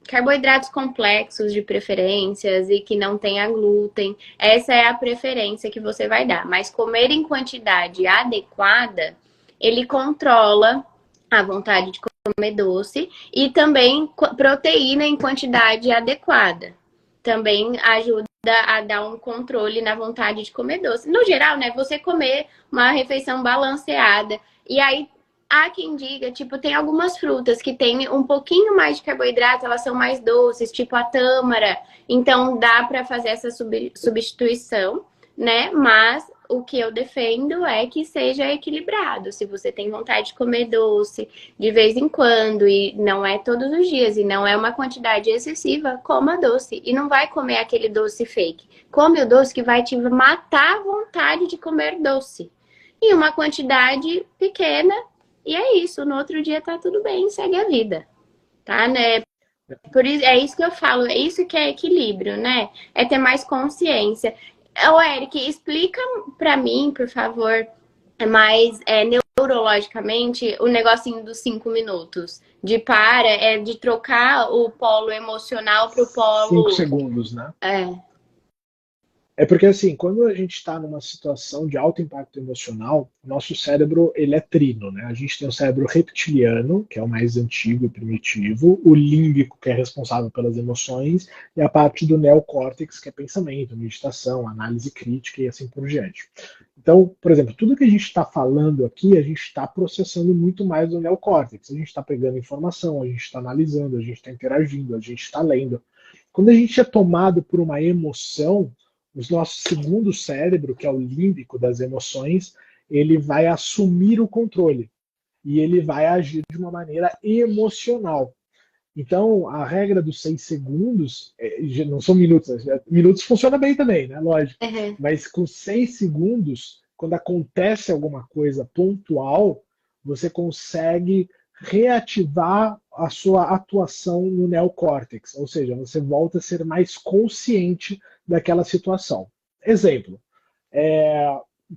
carboidratos complexos de preferências e que não tenha glúten. Essa é a preferência que você vai dar. Mas comer em quantidade adequada, ele controla a vontade de comer doce e também proteína em quantidade adequada. Também ajuda a dar um controle na vontade de comer doce. No geral, né, você comer uma refeição balanceada. E aí, há quem diga, tipo, tem algumas frutas que tem um pouquinho mais de carboidrato, elas são mais doces, tipo a tâmara. Então, dá para fazer essa substituição, né? Mas o que eu defendo é que seja equilibrado. Se você tem vontade de comer doce de vez em quando, e não é todos os dias, e não é uma quantidade excessiva, coma doce. E não vai comer aquele doce fake. Come o doce que vai te matar a vontade de comer doce. Em uma quantidade pequena, e é isso. No outro dia tá tudo bem, segue a vida. Tá, né? Por isso, é isso que eu falo, é isso que é equilíbrio, né? É ter mais consciência. Ô, Eric, explica pra mim, por favor, mais neurologicamente o negocinho dos 5 minutos. De trocar o polo emocional pro polo. 5 segundos, né? É. É porque, assim, quando a gente está numa situação de alto impacto emocional, nosso cérebro, ele é trino, né? A gente tem o cérebro reptiliano, que é o mais antigo e primitivo, o límbico, que é responsável pelas emoções, e a parte do neocórtex, que é pensamento, meditação, análise crítica e assim por diante. Então, por exemplo, tudo que a gente está falando aqui, a gente está processando muito mais do neocórtex. A gente está pegando informação, a gente está analisando, a gente está interagindo, a gente está lendo. Quando a gente é tomado por uma emoção, o nosso segundo cérebro, que é o límbico das emoções, ele vai assumir o controle e ele vai agir de uma maneira emocional. Então, a regra dos 6 segundos, não são minutos, minutos funciona bem também, né? Lógico. Uhum. Mas com 6 segundos, quando acontece alguma coisa pontual, você consegue reativar a sua atuação no neocórtex, ou seja, você volta a ser mais consciente daquela situação. Exemplo,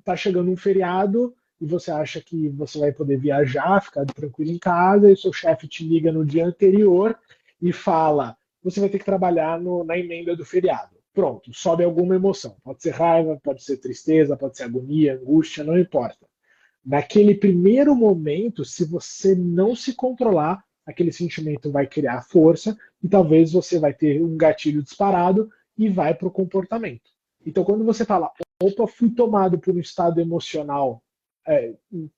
tá chegando um feriado e você acha que você vai poder viajar, ficar tranquilo em casa, e seu chefe te liga no dia anterior e fala: você vai ter que trabalhar na emenda do feriado. Pronto, sobe alguma emoção. Pode ser raiva, pode ser tristeza, pode ser agonia, angústia, não importa. Naquele primeiro momento, se você não se controlar, aquele sentimento vai criar força e talvez você vai ter um gatilho disparado e vai para o comportamento. Então, quando você fala, opa, fui tomado por um estado emocional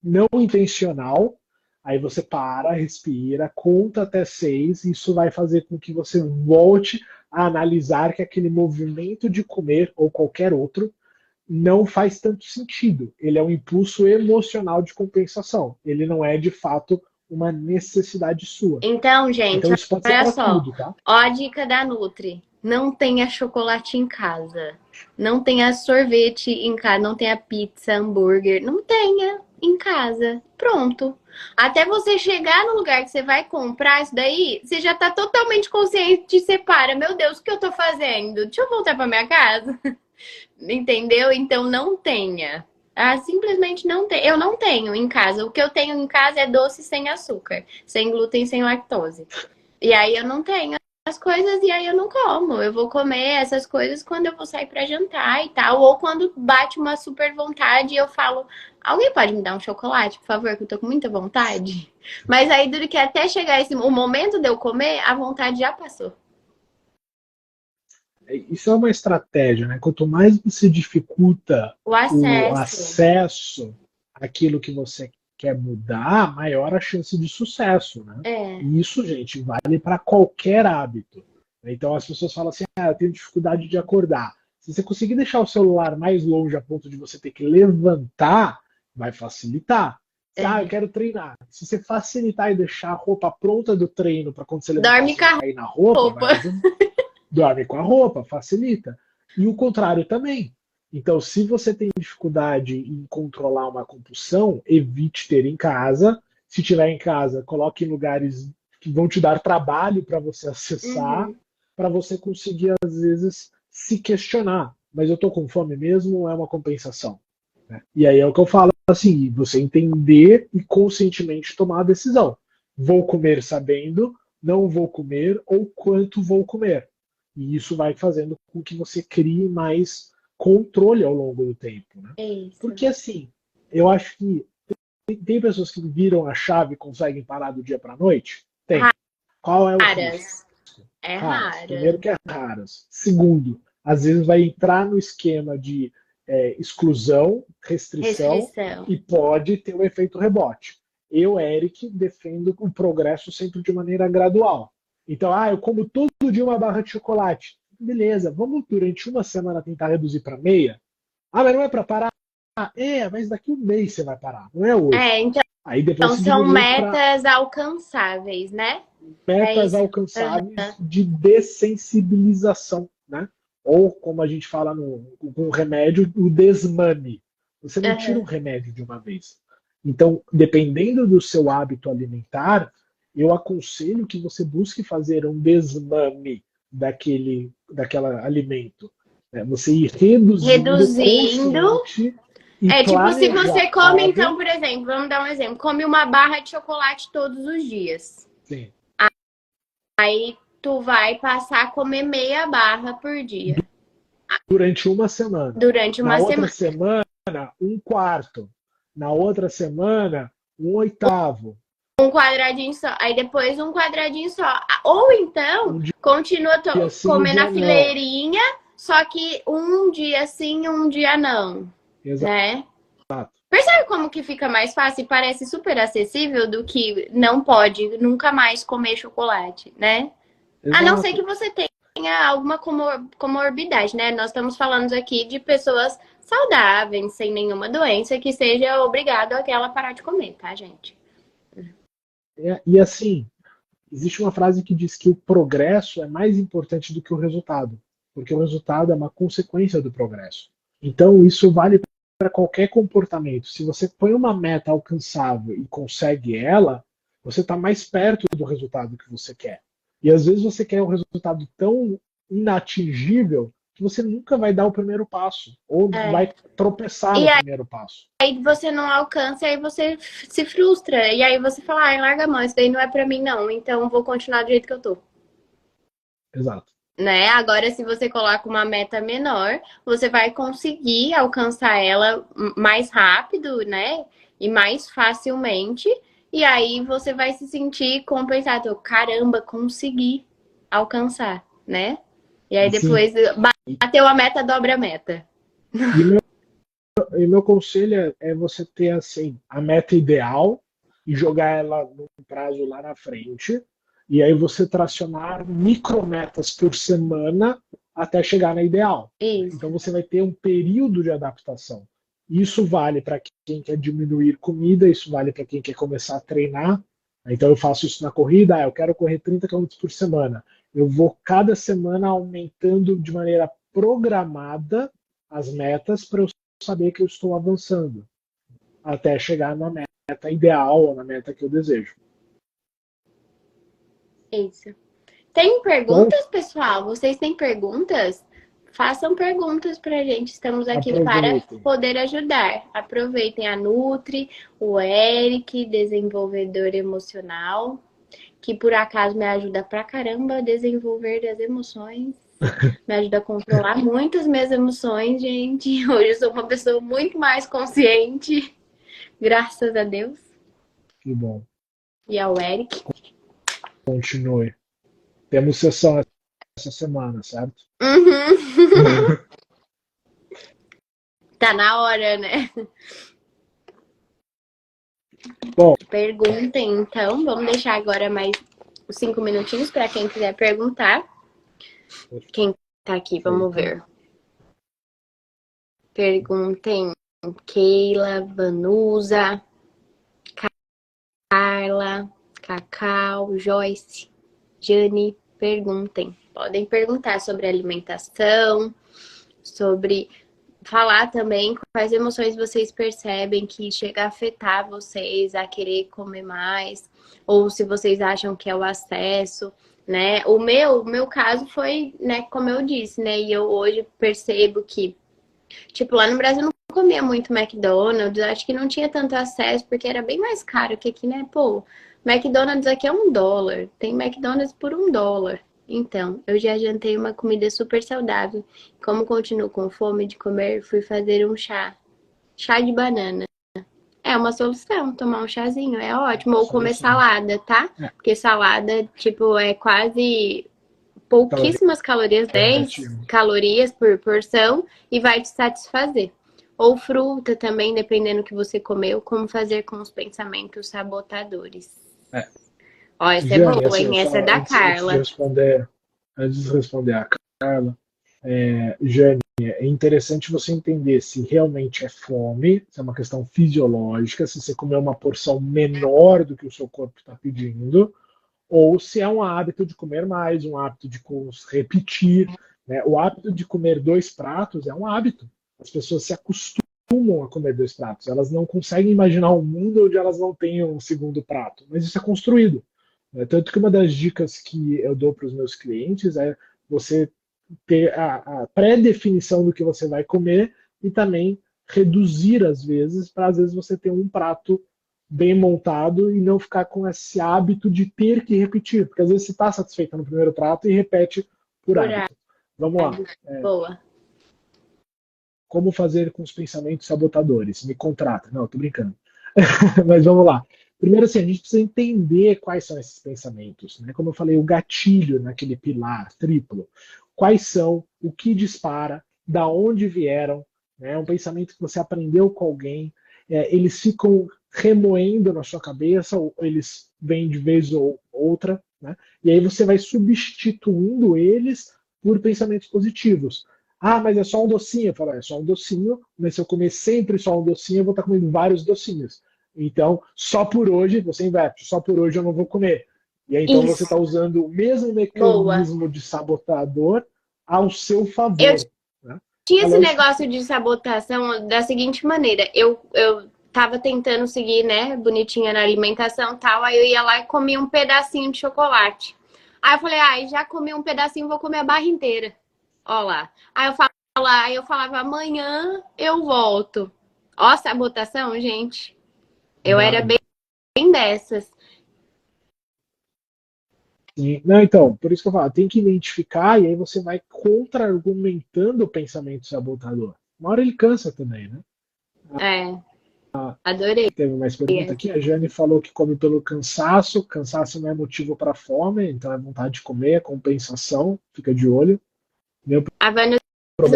não intencional, aí você para, respira, conta até 6, e isso vai fazer com que você volte a analisar que aquele movimento de comer, ou qualquer outro, não faz tanto sentido. Ele é um impulso emocional de compensação. Ele não é, de fato, uma necessidade sua. Então, gente, então, isso pode ser olha pra só. tudo, tá? Ó a dica da Nutri. Não tenha chocolate em casa. Não tenha sorvete em casa. Não tenha pizza, hambúrguer. Não tenha em casa. Pronto. Até você chegar no lugar que você vai comprar isso daí, você já tá totalmente consciente e separa. Meu Deus, o que eu tô fazendo? Deixa eu voltar pra minha casa. Entendeu? Então não tenha. Simplesmente não tem. Eu não tenho em casa. O que eu tenho em casa é doce sem açúcar, sem glúten, sem lactose. E aí eu não tenho as coisas e aí eu não como. Eu vou comer essas coisas quando eu vou sair pra jantar e tal. Ou quando bate uma super vontade e eu falo, alguém pode me dar um chocolate, por favor, que eu tô com muita vontade? Mas aí, duro que até chegar o momento de eu comer, a vontade já passou. Isso é uma estratégia, né? Quanto mais você dificulta O o acesso. acesso àquilo que você quer mudar, maior a chance de sucesso, né? E isso, gente, vale para qualquer hábito. Então as pessoas falam assim: eu tenho dificuldade de acordar. Se você conseguir deixar o celular mais longe a ponto de você ter que levantar, vai facilitar. Eu quero treinar. Se você facilitar e deixar a roupa pronta do treino para quando você levantar, Dorme você não cair na roupa. Dorme com a roupa, facilita. E o contrário também. Então, se você tem dificuldade em controlar uma compulsão, evite ter em casa. Se tiver em casa, coloque em lugares que vão te dar trabalho para você acessar, para você conseguir, às vezes, se questionar. Mas eu estou com fome mesmo ou é uma compensação? Né? E aí é o que eu falo, assim, você entender e conscientemente tomar a decisão. Vou comer sabendo, não vou comer, ou quanto vou comer. E isso vai fazendo com que você crie mais controle ao longo do tempo. Né? Porque, assim, eu acho que tem pessoas que viram a chave e conseguem parar do dia para a noite? Tem. Qual é o risco? Raras. Primeiro que é raras. Segundo, às vezes vai entrar no esquema de exclusão, restrição, e pode ter um efeito rebote. Eu, Eric, defendo o progresso sempre de maneira gradual. Então, eu como todo dia uma barra de chocolate. Beleza, vamos durante uma semana tentar reduzir para meia? Mas não é para parar? Mas daqui um mês você vai parar, não é hoje. Então, aí depois são metas alcançáveis, né? Metas alcançáveis de dessensibilização, né? Ou, como a gente fala com o remédio, o desmame. Você não tira um remédio de uma vez. Então, dependendo do seu hábito alimentar, eu aconselho que você busque fazer um desmame daquele alimento. Né? Você ir reduzindo tipo, se você come, então, por exemplo, vamos dar um exemplo, come uma barra de chocolate todos os dias. Sim. Aí tu vai passar a comer meia barra por dia. Durante uma semana. Na outra semana, um quarto. Na outra semana, um oitavo. Um quadradinho só. Aí depois um quadradinho só. Ou então, continua comendo a fileirinha, só que um dia sim, um dia não. Exato. Né? Percebe como que fica mais fácil e parece super acessível do que não pode nunca mais comer chocolate, né? Exato. A não ser que você tenha alguma comorbidade, né? Nós estamos falando aqui de pessoas saudáveis, sem nenhuma doença, que seja obrigado a ela parar de comer, tá, gente? E assim, existe uma frase que diz que o progresso é mais importante do que o resultado, porque o resultado é uma consequência do progresso. Então, isso vale para qualquer comportamento. Se você põe uma meta alcançável e consegue ela, você está mais perto do resultado que você quer. E às vezes você quer um resultado tão inatingível que você nunca vai dar o primeiro passo, ou vai tropeçar no primeiro passo. Aí você não alcança, aí você se frustra. E aí você fala, larga a mão, isso daí não é pra mim não, então vou continuar do jeito que eu tô. Exato. Né? Agora, se você coloca uma meta menor, você vai conseguir alcançar ela mais rápido, né? E mais facilmente. E aí você vai se sentir compensado. Caramba, consegui alcançar, né? E aí depois bateu a meta, dobra a meta. E meu conselho é você ter assim a meta ideal e jogar ela num prazo lá na frente. E aí você tracionar micrometas por semana até chegar na ideal. Isso. Então você vai ter um período de adaptação. Isso vale para quem quer diminuir comida, isso vale para quem quer começar a treinar. Então eu faço isso na corrida, eu quero correr 30 km por semana. Eu vou cada semana aumentando de maneira programada as metas para eu saber que eu estou avançando até chegar na meta ideal ou na meta que eu desejo. Isso. Tem perguntas, pessoal? Vocês têm perguntas? Façam perguntas pra gente. Estamos aqui para poder ajudar. Aproveitem a Nutri, o Eric, desenvolvedor emocional, que por acaso me ajuda pra caramba a desenvolver as emoções. Me ajuda a controlar muito as minhas emoções, gente. Hoje eu sou uma pessoa muito mais consciente. Graças a Deus. Que bom. E ao Eric. Continue. Temos sessão essa semana, certo? Uhum. Tá na hora, né? Bom, perguntem, então. Vamos deixar agora mais uns 5 minutinhos para quem quiser perguntar. Quem tá aqui, vamos ver. Perguntem. Keila, Vanusa, Carla, Cacau, Joyce, Jane, perguntem. Podem perguntar sobre alimentação, sobre falar também quais emoções vocês percebem que chega a afetar vocês a querer comer mais, ou se vocês acham que é o acesso, né? O meu caso foi, né, como eu disse, né? E eu hoje percebo que, tipo, lá no Brasil eu não comia muito McDonald's, acho que não tinha tanto acesso, porque era bem mais caro que aqui, né? Pô, McDonald's aqui é $1, tem McDonald's por $1. Então, eu já jantei uma comida super saudável. Como continuo com fome de comer, fui fazer um chá. Chá de banana. É uma solução, tomar um chazinho, é ótimo. Ou comer salada, tá? Porque salada, tipo, é quase pouquíssimas calorias, 10 calorias por porção, e vai te satisfazer. Ou fruta também, dependendo do que você comeu, como fazer com os pensamentos sabotadores. Ó, essa é boa, assim, hein? Essa é da Carla. Antes de responder a Carla, Jane, é interessante você entender se realmente é fome, se é uma questão fisiológica, se você comer uma porção menor do que o seu corpo está pedindo, ou se é um hábito de comer mais, um hábito de repetir. Né? O hábito de comer 2 pratos é um hábito. As pessoas se acostumam a comer 2 pratos. Elas não conseguem imaginar um mundo onde elas não tenham um segundo prato. Mas isso é construído. Tanto que uma das dicas que eu dou para os meus clientes é você ter a pré-definição do que você vai comer e também reduzir às vezes, para às vezes você ter um prato bem montado e não ficar com esse hábito de ter que repetir. Porque às vezes você está satisfeita no primeiro prato e repete por hábito. Vamos lá. Boa. Como fazer com os pensamentos sabotadores? Me contrata. Não, tô brincando. Mas vamos lá. Primeiro, assim, a gente precisa entender quais são esses pensamentos. Né? Como eu falei, o gatilho naquele pilar triplo. Quais são, o que dispara, da onde vieram. Né? Um pensamento que você aprendeu com alguém. Eles ficam remoendo na sua cabeça, ou eles vêm de vez ou outra. Né? E aí você vai substituindo eles por pensamentos positivos. Ah, mas é só um docinho. Eu falo, é só um docinho, mas se eu comer sempre só um docinho, eu vou estar comendo vários docinhos. Então, só por hoje, você inverte, só por hoje eu não vou comer. E aí, então, você está usando o mesmo mecanismo de sabotador ao seu favor. Eu né? tinha esse negócio de sabotação da seguinte maneira. Eu tava tentando seguir, né, bonitinha na alimentação e tal. Aí eu ia lá e comia um pedacinho de chocolate. Aí eu falei, já comi um pedacinho, vou comer a barra inteira. Ó lá. Aí eu falava, amanhã eu volto. Ó, sabotação, gente. Eu era bem dessas. Sim. Não, então, por isso que eu falo, tem que identificar e aí você vai contra-argumentando o pensamento sabotador. Uma hora ele cansa também, né? Adorei. Teve mais pergunta aqui. A Jane falou que come pelo cansaço. Cansaço não é motivo para fome, então é vontade de comer, é compensação. Fica de olho. Meu A Vanessa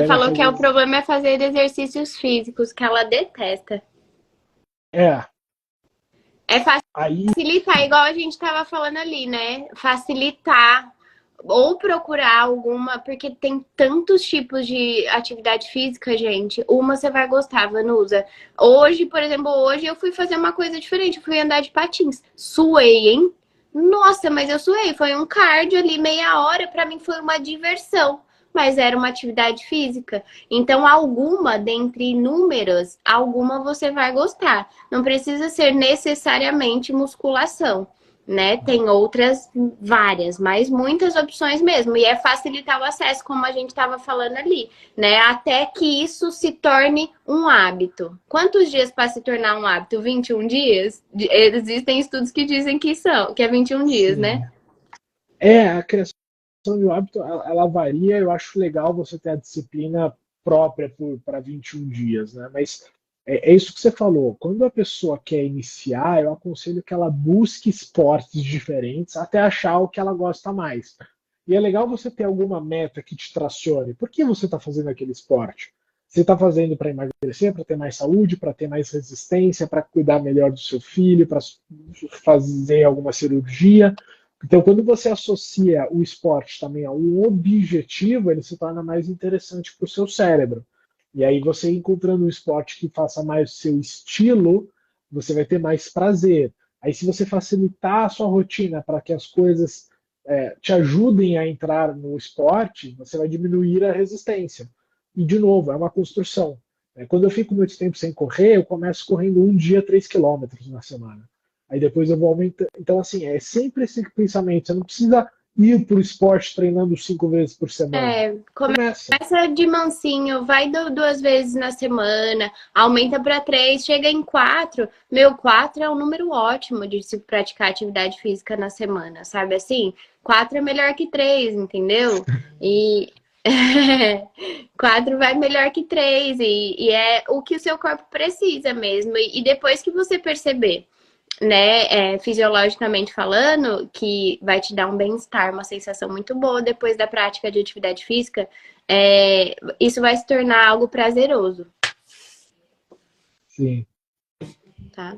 falou que o problema é fazer exercícios físicos, que ela detesta. É facilitar, igual a gente tava falando ali, né? Facilitar ou procurar alguma, porque tem tantos tipos de atividade física, gente. Uma você vai gostar, Vanusa. Hoje, por exemplo, eu fui fazer uma coisa diferente. Eu fui andar de patins. Suei, hein? Nossa, mas eu suei. Foi um cardio ali, meia hora. Pra mim foi uma diversão. Mas era uma atividade física. Então, alguma, dentre inúmeras, alguma você vai gostar. Não precisa ser necessariamente musculação, né? Tem outras várias, mas muitas opções mesmo. E é facilitar o acesso, como a gente estava falando ali, né? Até que isso se torne um hábito. Quantos dias para se tornar um hábito? 21 dias? Existem estudos que dizem que é 21 dias, Sim. né? A criação de um hábito, ela varia. Eu acho legal você ter a disciplina própria para 21 dias, né? Mas é isso que você falou. Quando a pessoa quer iniciar, eu aconselho que ela busque esportes diferentes até achar o que ela gosta mais. E é legal você ter alguma meta que te tracione. Por que você está fazendo aquele esporte? Você está fazendo para emagrecer, para ter mais saúde, para ter mais resistência, para cuidar melhor do seu filho, para fazer alguma cirurgia. Então, quando você associa o esporte também a um objetivo, ele se torna mais interessante para o seu cérebro. E aí, você encontrando um esporte que faça mais o seu estilo, você vai ter mais prazer. Aí, se você facilitar a sua rotina para que as coisas te ajudem a entrar no esporte, você vai diminuir a resistência. E, de novo, é uma construção. Quando eu fico muito tempo sem correr, eu começo correndo um dia 3 quilômetros na semana. Aí depois eu vou aumentando. Então, assim, é sempre esse pensamento. Você não precisa ir para o esporte treinando 5 vezes por semana. Começa de mansinho, vai 2 vezes na semana, aumenta para 3, chega em 4. 4 é um número ótimo de se praticar atividade física na semana, sabe assim? 4 é melhor que 3, entendeu? E 4 vai melhor que 3 e é o que o seu corpo precisa mesmo. E depois que você perceber, né, fisiologicamente falando, que vai te dar um bem-estar, uma sensação muito boa depois da prática de atividade física, isso vai se tornar algo prazeroso. Sim. Tá?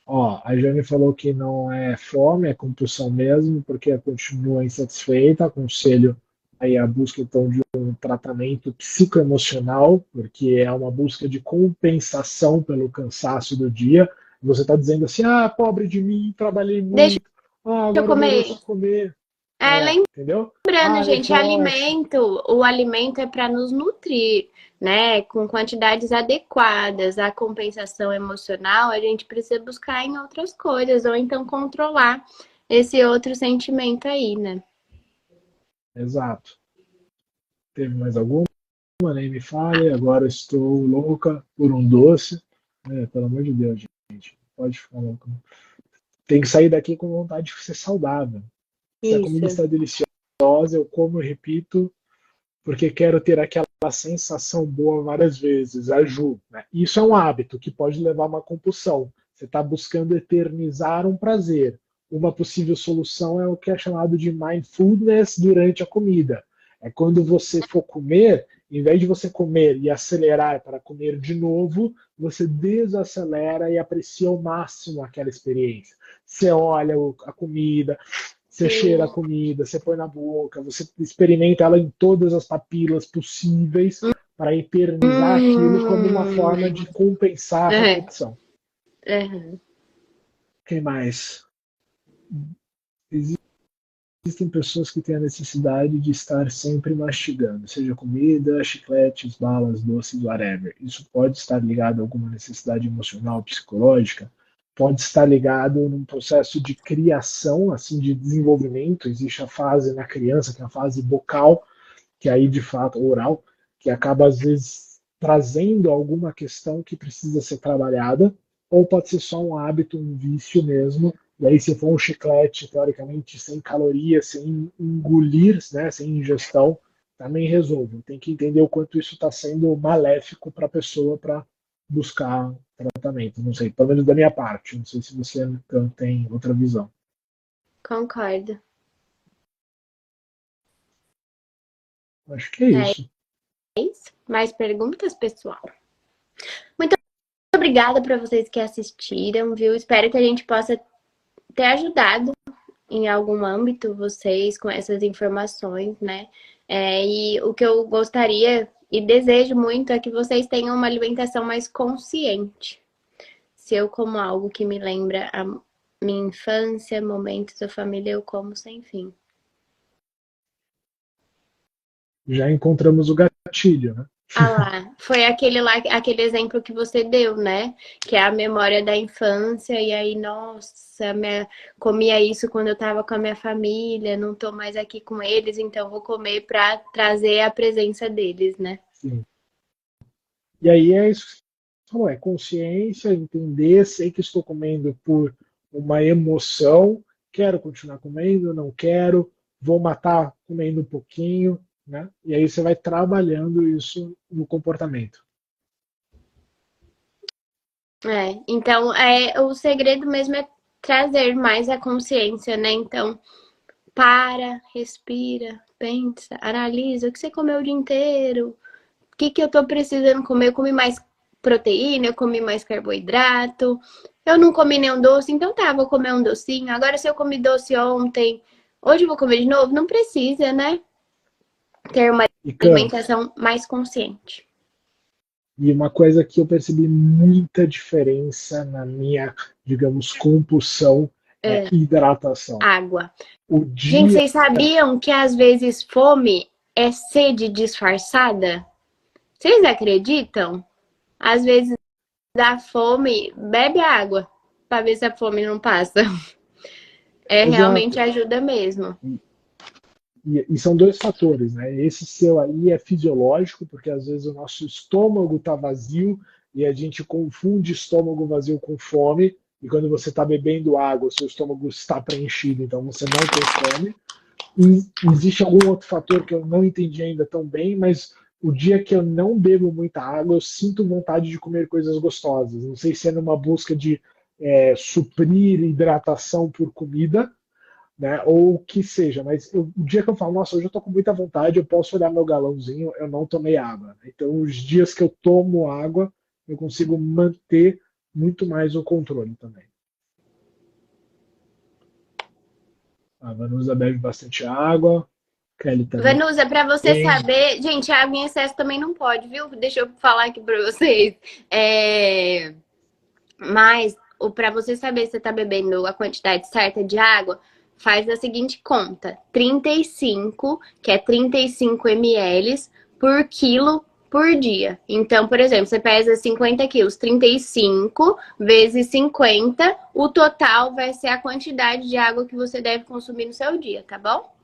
Ó, a Jane falou que não é fome, é compulsão mesmo, porque continua insatisfeita. Aconselho aí a busca então de um tratamento psicoemocional, porque é uma busca de compensação pelo cansaço do dia. Você está dizendo assim, pobre de mim, trabalhei muito, Deixa agora eu comer. eu mereço comer. Entendeu? Lembrando, gente, o alimento é para nos nutrir, né? Com quantidades adequadas. A compensação emocional a gente precisa buscar em outras coisas, ou então controlar esse outro sentimento aí, né? Exato. Teve mais alguma? Nem me fale, agora estou louca por um doce. Pelo amor de Deus, gente. Pode ficar louca. Tem que sair daqui com vontade de ser saudável. Se a comida está deliciosa, eu como e repito, porque quero ter aquela sensação boa várias vezes. A Ju, né? Isso é um hábito que pode levar a uma compulsão. Você está buscando eternizar um prazer. Uma possível solução é o que é chamado de mindfulness durante a comida. É quando você for comer, em vez de você comer e acelerar para comer de novo, você desacelera e aprecia ao máximo aquela experiência. Você olha a comida, você cheira a comida, você põe na boca, você experimenta ela em todas as papilas possíveis para eternizar aquilo como uma forma de compensar a repetição. Quem mais? Existe existem pessoas que têm a necessidade de estar sempre mastigando, seja comida, chicletes, balas, doces, whatever. Isso pode estar ligado a alguma necessidade emocional, psicológica, pode estar ligado num processo de criação, assim, de desenvolvimento. Existe a fase na criança, que é a fase bucal, que aí de fato, oral, que acaba às vezes trazendo alguma questão que precisa ser trabalhada, ou pode ser só um hábito, um vício mesmo. E aí, se for um chiclete, teoricamente, sem calorias, sem engolir, né, sem ingestão, também resolve. Tem que entender o quanto isso está sendo maléfico para a pessoa para buscar tratamento. Não sei, pelo menos da minha parte. Não sei se você então, tem outra visão. Concordo. Acho que é isso. É isso. Mais perguntas, pessoal? Muito obrigada para vocês que assistiram, viu? Espero que a gente possa ter ajudado em algum âmbito vocês com essas informações, né? E o que eu gostaria e desejo muito é que vocês tenham uma alimentação mais consciente. Se eu como algo que me lembra a minha infância, momentos da família, eu como sem fim. Já encontramos o gatilho, né? Ah lá, foi aquele exemplo que você deu, né? Que é a memória da infância, e aí, nossa, comia isso quando eu tava com a minha família, não tô mais aqui com eles, então vou comer para trazer a presença deles, né? Sim. E aí é isso que você falou, é consciência, entender, sei que estou comendo por uma emoção, quero continuar comendo, não quero, vou matar comendo um pouquinho, né? E aí você vai trabalhando isso no comportamento. Então, o segredo mesmo é trazer mais a consciência, né? Então, para, respira, pensa, analisa o que você comeu o dia inteiro, o que eu tô precisando comer, eu comi mais proteína, eu comi mais carboidrato, eu não comi nenhum doce, então tá, vou comer um docinho. Agora, se eu comi doce ontem, hoje eu vou comer de novo? Não precisa, né? Ter uma alimentação mais consciente. E uma coisa que eu percebi muita diferença na minha, digamos, compulsão é hidratação. Água. Gente, vocês sabiam que às vezes fome é sede disfarçada? Vocês acreditam? Às vezes dá fome, bebe água para ver se a fome não passa. Realmente ajuda mesmo. E são dois fatores, né? Esse seu aí é fisiológico, porque às vezes o nosso estômago está vazio e a gente confunde estômago vazio com fome. E quando você está bebendo água, o seu estômago está preenchido, então você não tem fome. E existe algum outro fator que eu não entendi ainda tão bem, mas o dia que eu não bebo muita água, eu sinto vontade de comer coisas gostosas. Não sei se é numa busca de suprir hidratação por comida, né, ou o que seja, mas o dia que eu falo, nossa, hoje eu tô com muita vontade, eu posso olhar meu galãozinho, eu não tomei água. Então, os dias que eu tomo água, eu consigo manter muito mais o controle também. A Vanusa bebe bastante água. Kelly também. Vanusa, para você saber, gente, água em excesso também não pode, viu? Deixa eu falar aqui para vocês. Mas, para você saber se você tá bebendo a quantidade certa de água, faz a seguinte conta: 35, que é 35 ml por quilo por dia. Então, por exemplo, você pesa 50 quilos, 35 vezes 50, o total vai ser a quantidade de água que você deve consumir no seu dia, tá bom?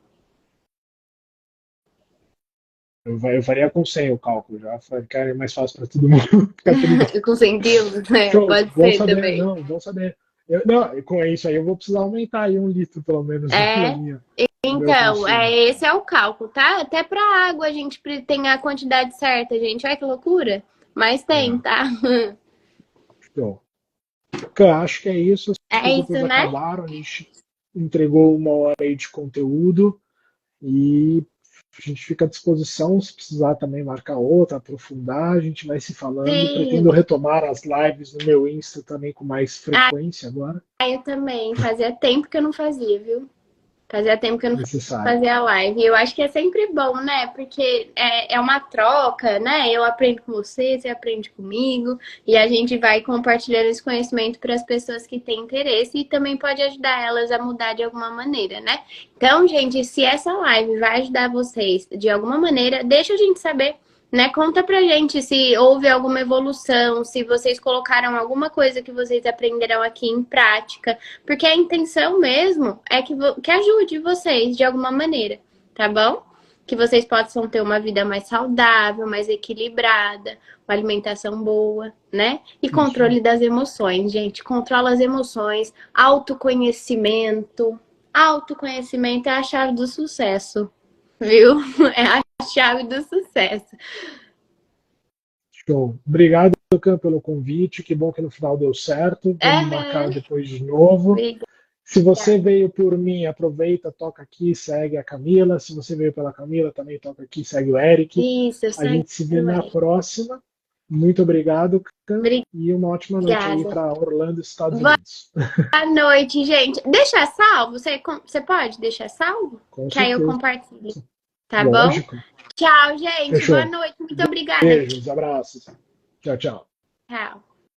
Eu faria com 100 o cálculo, já ficaria mais fácil para todo mundo. Com 100 quilos, né? Então, pode ser saber, também. Não, bom saber. Com isso aí eu vou precisar aumentar aí 1 litro, pelo menos. Então, esse é o cálculo, tá? Até para água a gente tem a quantidade certa, gente. Olha que loucura. Mas tem, tá? Então, eu acho que é isso. É isso, né? Acabaram, a gente entregou 1 hora aí de conteúdo e a gente fica à disposição, se precisar também marcar outra, aprofundar, a gente vai se falando. Sim. Pretendo retomar as lives no meu Insta também com mais frequência agora. Eu também. Fazia tempo que eu não fazia, viu? Fazia tempo que eu não necessário. fazia live. E eu acho que é sempre bom, né? Porque é uma troca, né? Eu aprendo com você, você aprende comigo. E a gente vai compartilhando esse conhecimento para as pessoas que têm interesse e também pode ajudar elas a mudar de alguma maneira, né? Então, gente, se essa live vai ajudar vocês de alguma maneira, deixa a gente saber. Né? Conta pra gente se houve alguma evolução, se vocês colocaram alguma coisa que vocês aprenderam aqui em prática, porque a intenção mesmo é que ajude vocês de alguma maneira, tá bom? Que vocês possam ter uma vida mais saudável, mais equilibrada, uma alimentação boa, né? E controle das emoções, gente. Controla as emoções, autoconhecimento. Autoconhecimento é a chave do sucesso, viu? É a chave do sucesso. Show. Obrigado, Cam, pelo convite. Que bom que no final deu certo. Vamos marcar depois de novo. Obrigada. Se você veio por mim, aproveita, toca aqui, segue a Camila. Se você veio pela Camila, também toca aqui, segue o Eric. Isso, eu A gente se vê na próxima. Muito obrigado, Cam, e uma ótima noite aí para Orlando, Estados Unidos. Boa noite, gente. Deixa salvo? Você pode deixar salvo? Com que aí eu certeza. compartilho. Tá Lógico. bom? Tchau, gente. Fechou. Boa noite. Muito obrigada. Beijos, abraços. Tchau, tchau. Tchau.